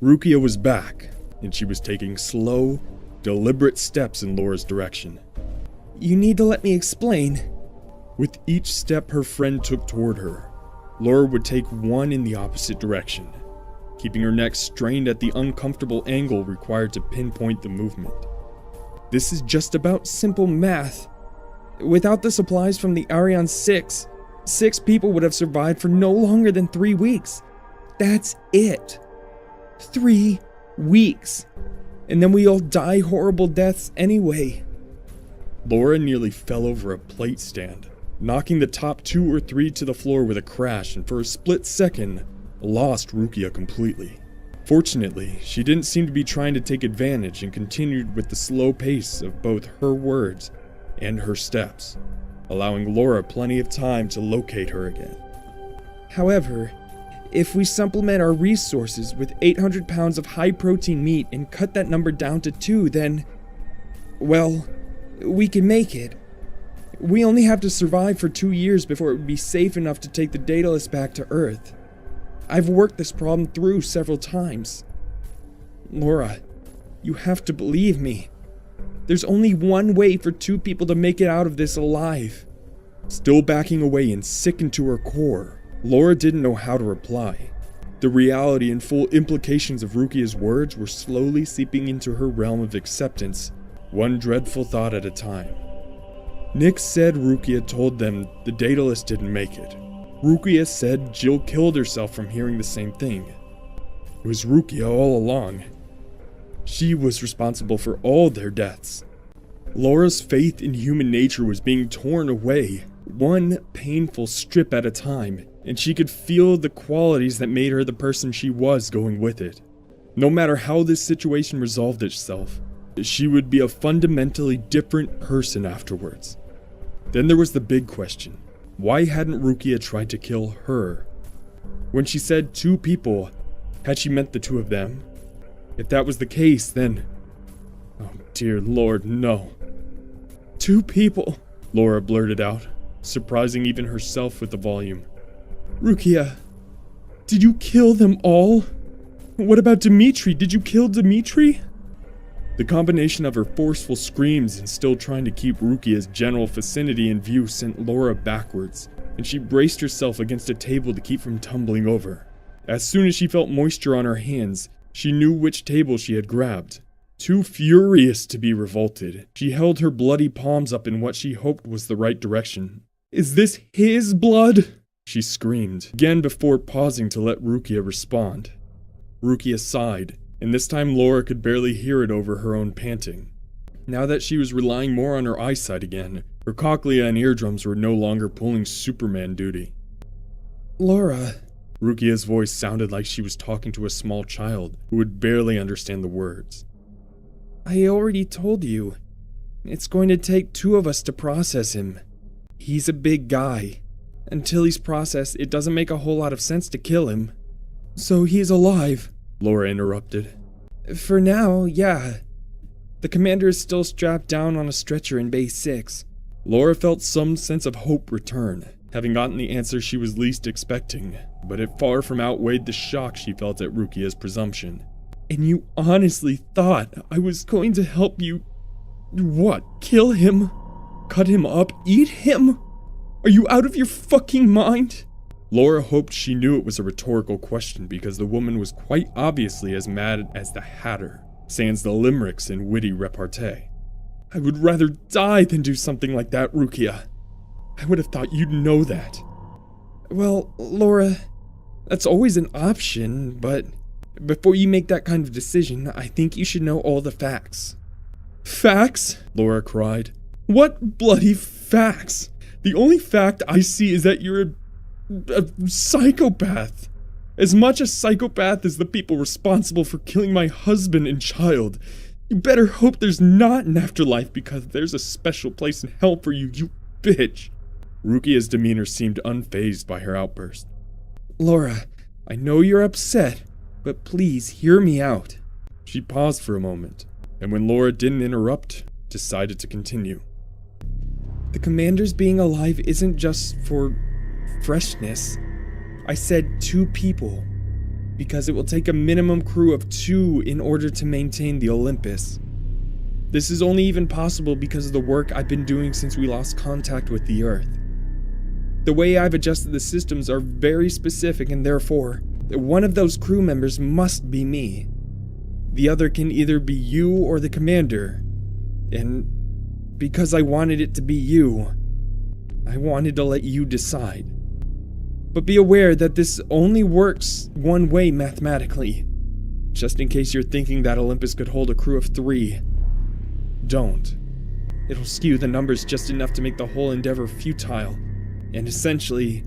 Rukia was back, and she was taking slow, deliberate steps in Laura's direction.
You need to let me explain.
With each step her friend took toward her, Laura would take one in the opposite direction, keeping her neck strained at the uncomfortable angle required to pinpoint the movement.
This is just about simple math. Without the supplies from the Ariane 6, 6 people would have survived for no longer than 3 weeks. That's it. 3 weeks. And then we all die horrible deaths anyway.
Laura nearly fell over a plate stand, knocking the top 2 or 3 to the floor with a crash, and for a split second, lost Rukia completely. Fortunately, she didn't seem to be trying to take advantage and continued with the slow pace of both her words and her steps, allowing Laura plenty of time to locate her again.
However, if we supplement our resources with 800 pounds of high-protein meat and cut that number down to 2, then, well, we can make it. We only have to survive for 2 years before it would be safe enough to take the Daedalus back to Earth. I've worked this problem through several times. Laura, you have to believe me. There's only one way for 2 people to make it out of this alive.
Still backing away and sickened to her core, Laura didn't know how to reply. The reality and full implications of Rukia's words were slowly seeping into her realm of acceptance, one dreadful thought at a time. Nick said Rukia told them the Daedalus didn't make it. Rukia said Jill killed herself from hearing the same thing. It was Rukia all along. She was responsible for all their deaths. Laura's faith in human nature was being torn away, one painful strip at a time, and she could feel the qualities that made her the person she was going with it. No matter how this situation resolved itself, she would be a fundamentally different person afterwards. Then there was the big question. Why hadn't Rukia tried to kill her? When she said 2 people, had she meant the 2 of them? If that was the case, then... Oh dear Lord, no.
2 people,
Laura blurted out, surprising even herself with the volume.
Rukia, did you kill them all? What about Dimitri? Did you kill Dimitri?
The combination of her forceful screams and still trying to keep Rukia's general vicinity in view sent Laura backwards, and she braced herself against a table to keep from tumbling over. As soon as she felt moisture on her hands, she knew which table she had grabbed. Too furious to be revolted, she held her bloody palms up in what she hoped was the right direction.
Is this his blood?
She screamed, again before pausing to let Rukia respond. Rukia sighed, and this time Laura could barely hear it over her own panting. Now that she was relying more on her eyesight again, her cochlea and eardrums were no longer pulling Superman duty.
Laura.
Rukia's voice sounded like she was talking to a small child who would barely understand the words.
I already told you. It's going to take 2 of us to process him. He's a big guy. Until he's processed, it doesn't make a whole lot of sense to kill him. So he's alive,
Laura interrupted.
For now, yeah. The commander is still strapped down on a stretcher in Base 6.
Laura felt some sense of hope return, having gotten the answer she was least expecting.
but it far from outweighed the shock she felt at Rukia's presumption.
And you honestly thought I was going to help you... What? Kill him? Cut him up? Eat him? Are you out of your fucking mind?
Laura hoped she knew it was a rhetorical question because the woman was quite obviously as mad as the Hatter, sans the limericks and witty repartee.
I would rather die than do something like that, Rukia. I would have thought you'd know that. Well, Laura, that's always an option, but before you make that kind of decision, I think you should know all the facts. Facts?
Laura cried.
What bloody facts? The only fact I see is that you're a psychopath. As much a psychopath as the people responsible for killing my husband and child. You better hope there's not an afterlife because there's a special place in hell for you, you bitch.
Rukia's demeanor seemed unfazed by her outburst.
Laura, I know you're upset, but please hear me out.
She paused for a moment, and when Laura didn't interrupt, decided to continue.
The commander's being alive isn't just for freshness. I said 2 people, because it will take a minimum crew of 2 in order to maintain the Olympus. This is only even possible because of the work I've been doing since we lost contact with the Earth. The way I've adjusted the systems are very specific, and therefore, one of those crew members must be me. The other can either be you or the commander. And because I wanted it to be you, I wanted to let you decide. But be aware that this only works one way mathematically. Just in case you're thinking that Olympus could hold a crew of 3. Don't. It'll skew the numbers just enough to make the whole endeavor futile, and essentially,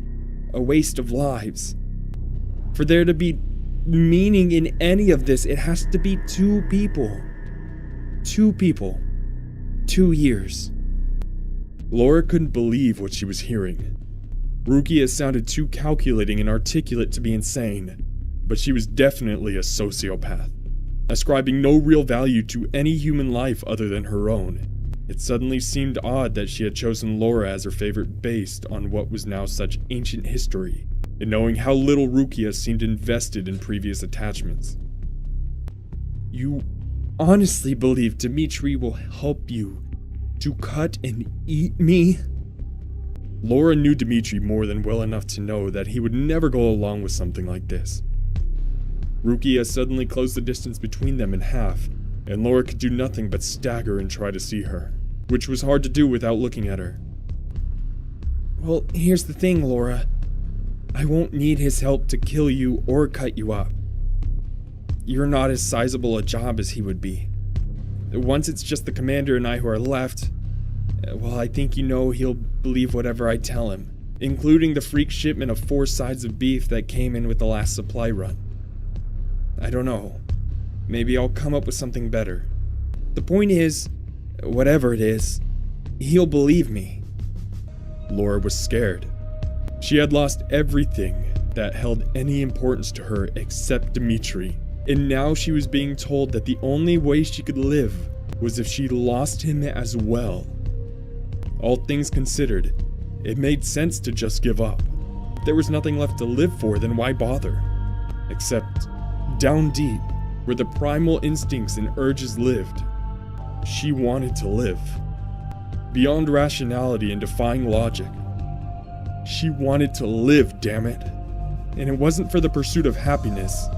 a waste of lives. For there to be meaning in any of this, it has to be 2 people. 2 people. 2 years.
Laura couldn't believe what she was hearing. Rukia sounded too calculating and articulate to be insane, but she was definitely a sociopath, ascribing no real value to any human life other than her own. It suddenly seemed odd that she had chosen Laura as her favorite based on what was now such ancient history, and knowing how little Rukia seemed invested in previous attachments.
You honestly believe Dimitri will help you to cut and eat me?
Laura knew Dimitri more than well enough to know that he would never go along with something like this. Rukia suddenly closed the distance between them in half, and Laura could do nothing but stagger and try to see her, which was hard to do without looking at her.
Well, here's the thing, Laura. I won't need his help to kill you or cut you up. You're not as sizable a job as he would be. Once it's just the commander and I who are left, well, I think you know he'll believe whatever I tell him, including the freak shipment of 4 sides of beef that came in with the last supply run. I don't know. Maybe I'll come up with something better. The point is, whatever it is, he'll believe me.
Laura was scared. She had lost everything that held any importance to her except Dimitri, and now she was being told that the only way she could live was if she lost him as well. All things considered, it made sense to just give up. If there was nothing left to live for, then why bother? Except, down deep, where the primal instincts and urges lived, she wanted to live. Beyond rationality and defying logic, she wanted to live, damn it. And it wasn't for the pursuit of happiness.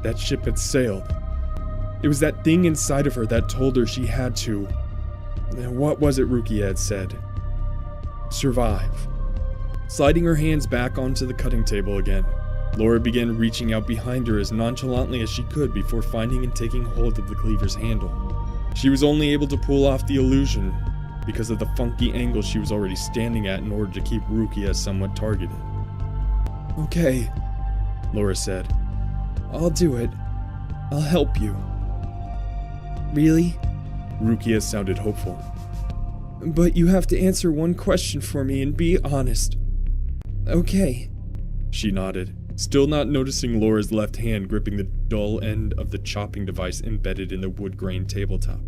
That ship had sailed. It was that thing inside of her that told her she had to... What was it Rukia had said? Survive. Sliding her hands back onto the cutting table again, Laura began reaching out behind her as nonchalantly as she could before finding and taking hold of the cleaver's handle. She was only able to pull off the illusion because of the funky angle she was already standing at in order to keep Rukia somewhat targeted.
Okay,
Laura said.
I'll do it. I'll help you. Really?
Rukia sounded hopeful.
But you have to answer one question for me and be honest. Okay.
She nodded, still not noticing Laura's left hand gripping the dull end of the chopping device embedded in the wood grain tabletop.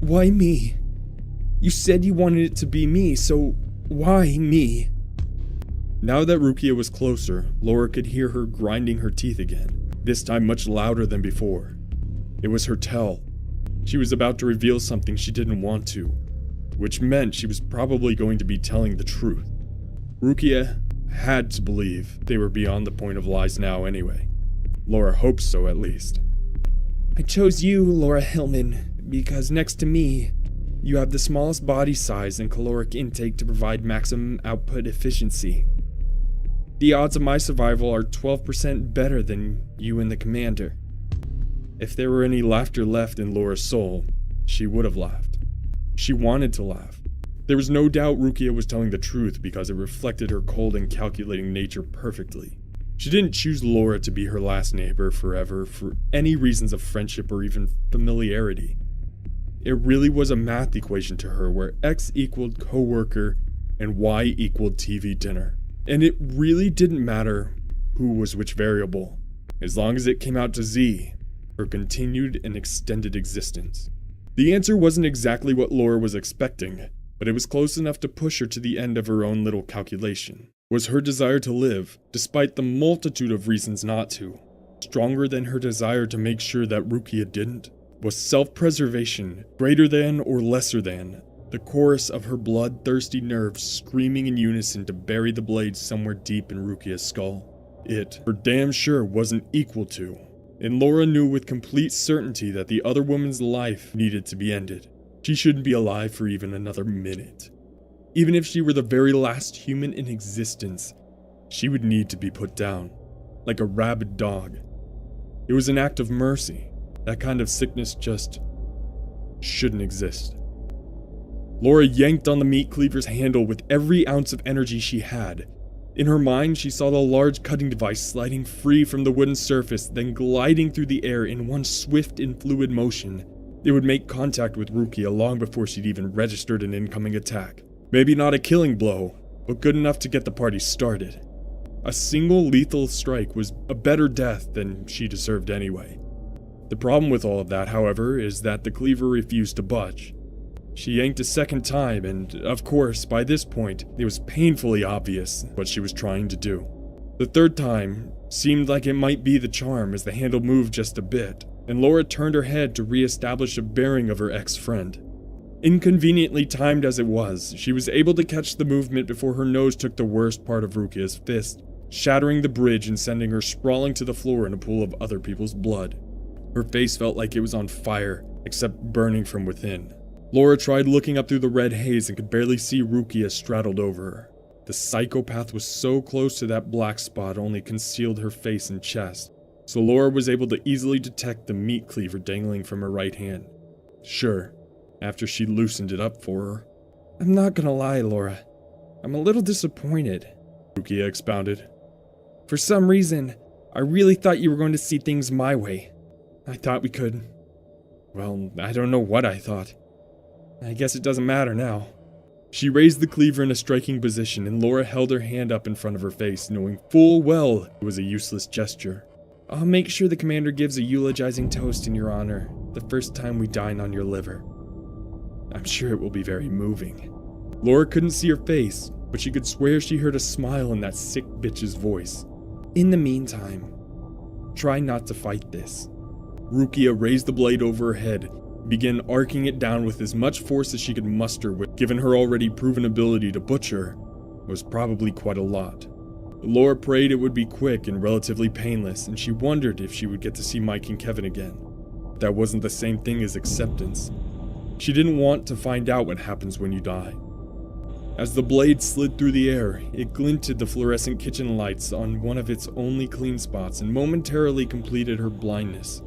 Why me? You said you wanted it to be me, so why me?
Now that Rukia was closer, Laura could hear her grinding her teeth again, this time much louder than before. It was her tell. She was about to reveal something she didn't want to, which meant she was probably going to be telling the truth. Rukia had to believe they were beyond the point of lies now anyway. Laura hoped so, at least.
I chose you, Laura Hillman, because next to me, you have the smallest body size and caloric intake to provide maximum output efficiency. The odds of my survival are 12% better than you and the commander.
If there were any laughter left in Laura's soul, she would have laughed. She wanted to laugh. There was no doubt Rukia was telling the truth because it reflected her cold and calculating nature perfectly. She didn't choose Laura to be her last neighbor forever for any reasons of friendship or even familiarity. It really was a math equation to her where X equaled coworker and Y equaled TV dinner. And it really didn't matter who was which variable, as long as it came out to Z, her continued and extended existence. The answer wasn't exactly what Laura was expecting, but it was close enough to push her to the end of her own little calculation. Was her desire to live, despite the multitude of reasons not to, stronger than her desire to make sure that Rukia didn't? Was self-preservation greater than or lesser than the chorus of her bloodthirsty nerves screaming in unison to bury the blade somewhere deep in Rukia's skull? It, for damn sure, wasn't equal to. And Laura knew with complete certainty that the other woman's life needed to be ended. She shouldn't be alive for even another minute. Even if she were the very last human in existence, she would need to be put down, like a rabid dog. It was an act of mercy. That kind of sickness just shouldn't exist. Laura yanked on the meat cleaver's handle with every ounce of energy she had. In her mind, she saw the large cutting device sliding free from the wooden surface, then gliding through the air in one swift and fluid motion. It would make contact with Rukia long before she'd even registered an incoming attack. Maybe not a killing blow, but good enough to get the party started. A single lethal strike was a better death than she deserved anyway. The problem with all of that, however, is that the cleaver refused to budge. She yanked a second time, and of course, by this point, it was painfully obvious what she was trying to do. The third time seemed like it might be the charm as the handle moved just a bit, and Laura turned her head to re-establish a bearing of her ex-friend. Inconveniently timed as it was, she was able to catch the movement before her nose took the worst part of Rukia's fist, shattering the bridge and sending her sprawling to the floor in a pool of other people's blood. Her face felt like it was on fire, except burning from within. Laura tried looking up through the red haze and could barely see Rukia straddled over her. The psychopath was so close to that black spot only concealed her face and chest, so Laura was able to easily detect the meat cleaver dangling from her right hand. Sure, after she loosened it up for her.
I'm not gonna lie, Laura. I'm a little disappointed,
Rukia expounded.
For some reason, I really thought you were going to see things my way. I thought we could... Well, I don't know what I thought. I guess it doesn't matter now.
She raised the cleaver in a striking position, and Laura held her hand up in front of her face, knowing full well it was a useless gesture.
I'll make sure the commander gives a eulogizing toast in your honor the first time we dine on your liver.
I'm sure it will be very moving. Laura couldn't see her face, but she could swear she heard a smile in that sick bitch's voice.
In the meantime, try not to fight this.
Rukia raised the blade over her head, began arcing it down with as much force as she could muster, which, given her already proven ability to butcher, was probably quite a lot. Laura prayed it would be quick and relatively painless, and she wondered if she would get to see Mike and Kevin again. That wasn't the same thing as acceptance. She didn't want to find out what happens when you die. As the blade slid through the air, it glinted the fluorescent kitchen lights on one of its only clean spots and momentarily completed her blindness.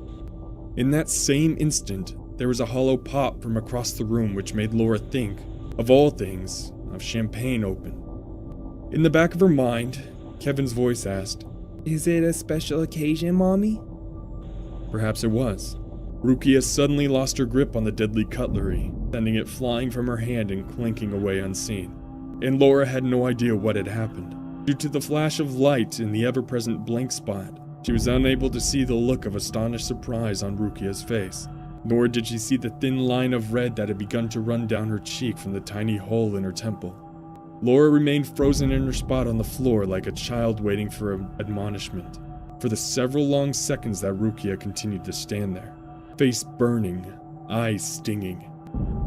In that same instant, there was a hollow pop from across the room which made Laura think, of all things, of champagne open. In the back of her mind, Kevin's voice asked,
"Is it a special occasion, Mommy?"
Perhaps it was. Rukia suddenly lost her grip on the deadly cutlery, sending it flying from her hand and clinking away unseen. And Laura had no idea what had happened. Due to the flash of light in the ever-present blank spot, she was unable to see the look of astonished surprise on Rukia's face. Nor did she see the thin line of red that had begun to run down her cheek from the tiny hole in her temple. Laura remained frozen in her spot on the floor like a child waiting for an admonishment. For the several long seconds that Rukia continued to stand there, face burning, eyes stinging.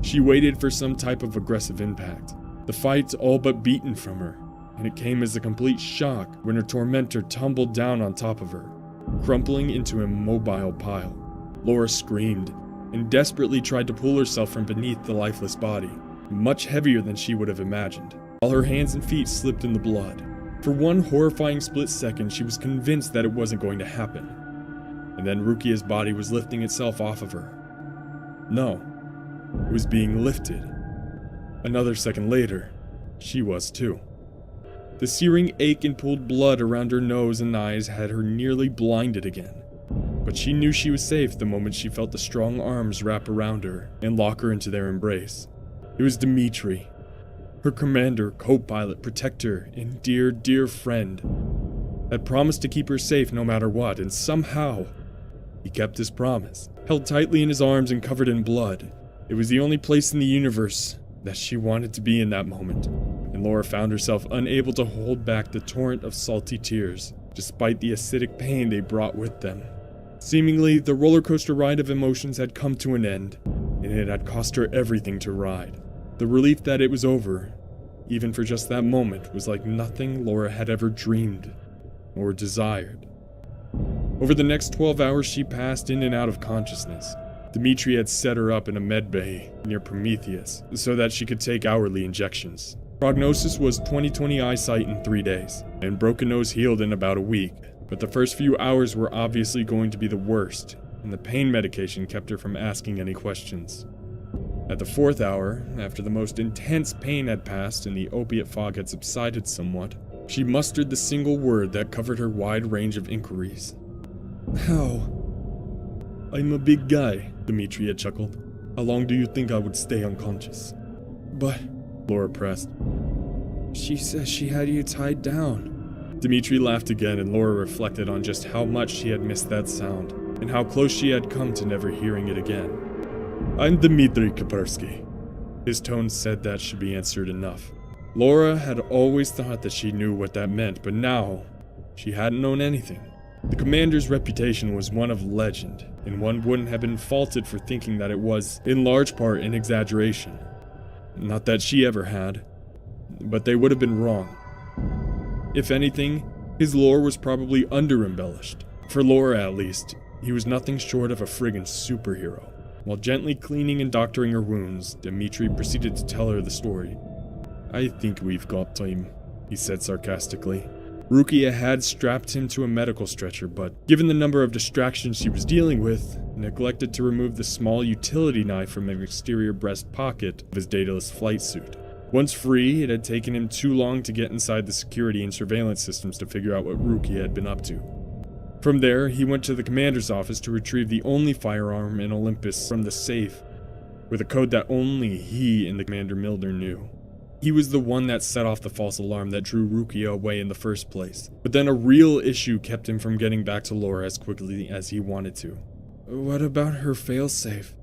She waited for some type of aggressive impact. The fight all but beaten from her, and it came as a complete shock when her tormentor tumbled down on top of her, crumpling into a mobile pile. Laura screamed and desperately tried to pull herself from beneath the lifeless body, much heavier than she would have imagined, while her hands and feet slipped in the blood. For one horrifying split second, she was convinced that it wasn't going to happen. And then Rukia's body was lifting itself off of her. No, it was being lifted. Another second later, she was too. The searing ache and pooled blood around her nose and eyes had her nearly blinded again. But she knew she was safe the moment she felt the strong arms wrap around her and lock her into their embrace. It was Dmitri, her commander, co-pilot, protector, and dear, dear friend, had promised to keep her safe no matter what, and somehow, he kept his promise. Held tightly in his arms and covered in blood, it was the only place in the universe that she wanted to be in that moment, and Laura found herself unable to hold back the torrent of salty tears, despite the acidic pain they brought with them. Seemingly, the roller coaster ride of emotions had come to an end, and it had cost her everything to ride. The relief that it was over, even for just that moment, was like nothing Laura had ever dreamed or desired. Over the next 12 hours, she passed in and out of consciousness. Dmitri had set her up in a med bay near Prometheus so that she could take hourly injections. Prognosis was 20/20 eyesight in 3 days, and broken nose healed in about a week. But the first few hours were obviously going to be the worst, and the pain medication kept her from asking any questions. At the 4th hour, after the most intense pain had passed and the opiate fog had subsided somewhat, she mustered the single word that covered her wide range of inquiries.
How?
I'm a big guy, Dmitri had chuckled. How long do you think I would stay unconscious?
But
Laura pressed.
she says she had you tied down.
Dmitri laughed again, and Laura reflected on just how much she had missed that sound, and how close she had come to never hearing it again. I'm Dmitri Kapersky. His tone said that should be answered enough. Laura had always thought that she knew what that meant, but now, she hadn't known anything. The commander's reputation was one of legend, and one wouldn't have been faulted for thinking that it was, in large part, an exaggeration. Not that she ever had, but they would have been wrong. If anything, his lore was probably under-embellished. For Laura, at least, he was nothing short of a friggin' superhero. While gently cleaning and doctoring her wounds, Dmitri proceeded to tell her the story. I think we've got time, he said sarcastically. Rukia had strapped him to a medical stretcher, but given the number of distractions she was dealing with, neglected to remove the small utility knife from an exterior breast pocket of his dataless flight suit. Once free, it had taken him too long to get inside the security and surveillance systems to figure out what Rukia had been up to. From there, he went to the commander's office to retrieve the only firearm in Olympus from the safe, with a code that only he and the Commander Milner knew. He was the one that set off the false alarm that drew Rukia away in the first place. But then a real issue kept him from getting back to Laura as quickly as he wanted to.
What about her failsafe?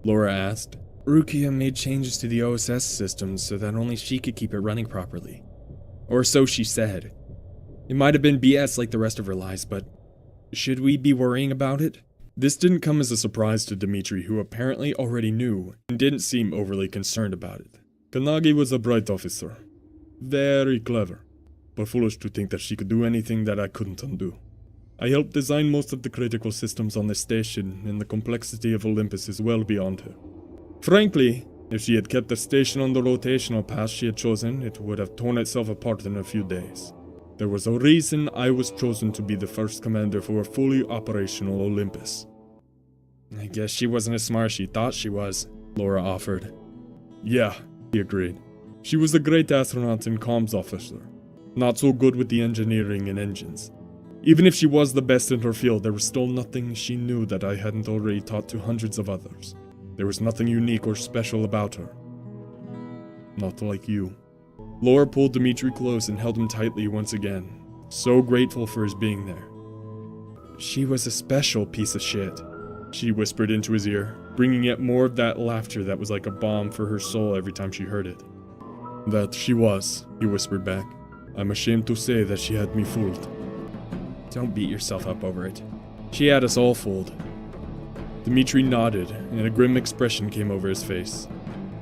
Laura asked.
Rukia made changes to the OSS system so that only she could keep it running properly. Or so she said. It might have been BS like the rest of her lies, but should we be worrying about it?
This didn't come as a surprise to Dmitri, who apparently already knew and didn't seem overly concerned about it. Kannagi was a bright officer. Very clever, but foolish to think that she could do anything that I couldn't undo. I helped design most of the critical systems on this station, and the complexity of Olympus is well beyond her. Frankly, if she had kept the station on the rotational path she had chosen, it would have torn itself apart in a few days. There was a reason I was chosen to be the first commander for a fully operational Olympus.
I guess she wasn't as smart as she thought she was, Laura offered.
Yeah, he agreed. She was a great astronaut and comms officer. Not so good with the engineering and engines. Even if she was the best in her field, there was still nothing she knew that I hadn't already taught to hundreds of others. There was nothing unique or special about her. Not like you. Laura pulled Dmitri close and held him tightly once again, so grateful for his being there.
She was a special piece of shit,
she whispered into his ear, bringing yet more of that laughter that was like a balm for her soul every time she heard it. That she was, he whispered back. I'm ashamed to say that she had me fooled.
Don't beat yourself up over it. She had us all fooled.
Dmitri nodded, and a grim expression came over his face.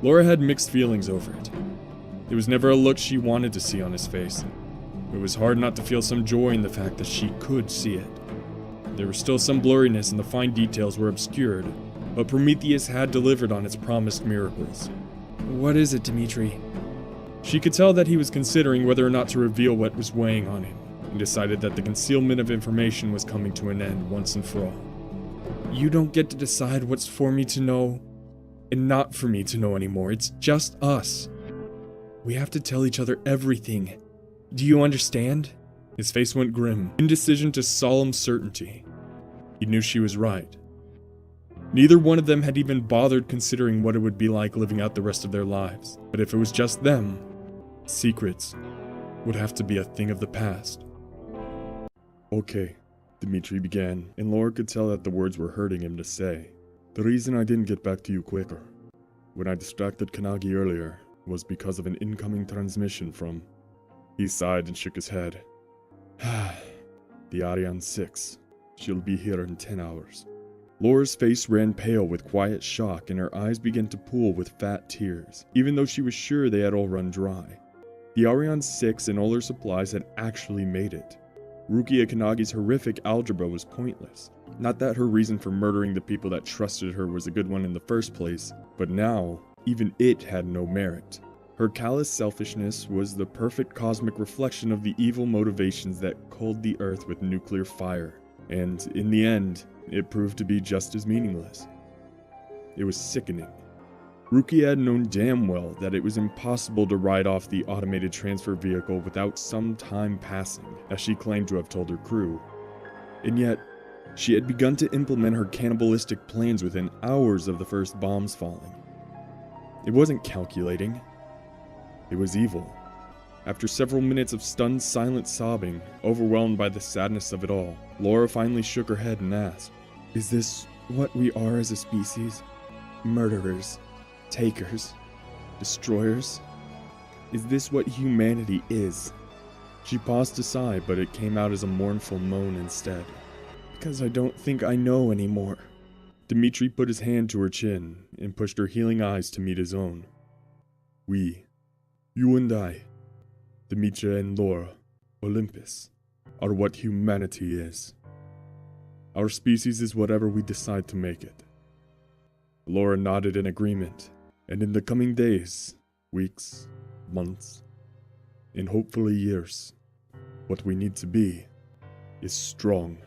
Laura had mixed feelings over it. It was never a look she wanted to see on his face. It was hard not to feel some joy in the fact that she could see it. There was still some blurriness and the fine details were obscured, but Prometheus had delivered on its promised miracles.
What is it, Dmitri?
She could tell that he was considering whether or not to reveal what was weighing on him, and decided that the concealment of information was coming to an end once and for all.
You don't get to decide what's for me to know and not for me to know anymore. It's just us. We have to tell each other everything. Do you understand?
His face went grim, indecision to solemn certainty. He knew she was right. Neither one of them had even bothered considering what it would be like living out the rest of their lives. But if it was just them, secrets would have to be a thing of the past. Okay, Dmitri began, and Laura could tell that the words were hurting him to say. The reason I didn't get back to you quicker, when I distracted Kanagi earlier, was because of an incoming transmission from... He sighed and shook his head. The Ariane 6. She'll be here in 10 hours. Laura's face ran pale with quiet shock and her eyes began to pool with fat tears, even though she was sure they had all run dry. The Ariane 6 and all her supplies had actually made it. Rukia Kanagi's horrific algebra was pointless. Not that her reason for murdering the people that trusted her was a good one in the first place, but now, even it had no merit. Her callous selfishness was the perfect cosmic reflection of the evil motivations that coaled the Earth with nuclear fire, and in the end, it proved to be just as meaningless. It was sickening. Rukia had known damn well that it was impossible to ride off the automated transfer vehicle without some time passing, as she claimed to have told her crew. And yet, she had begun to implement her cannibalistic plans within hours of the first bombs falling. It wasn't calculating. It was evil. After several minutes of stunned, silent sobbing, overwhelmed by the sadness of it all, Laura finally shook her head and asked,
Is this what we are as a species? Murderers, takers, destroyers? Is this what humanity is?
She paused to sigh, but it came out as a mournful moan instead.
Because I don't think I know anymore.
Dmitri put his hand to her chin and pushed her healing eyes to meet his own. We, you and I, Demetra and Laura, Olympus, are what humanity is. Our species is whatever we decide to make it. Laura nodded in agreement, and in the coming days, weeks, months, and hopefully years, what we need to be is strong.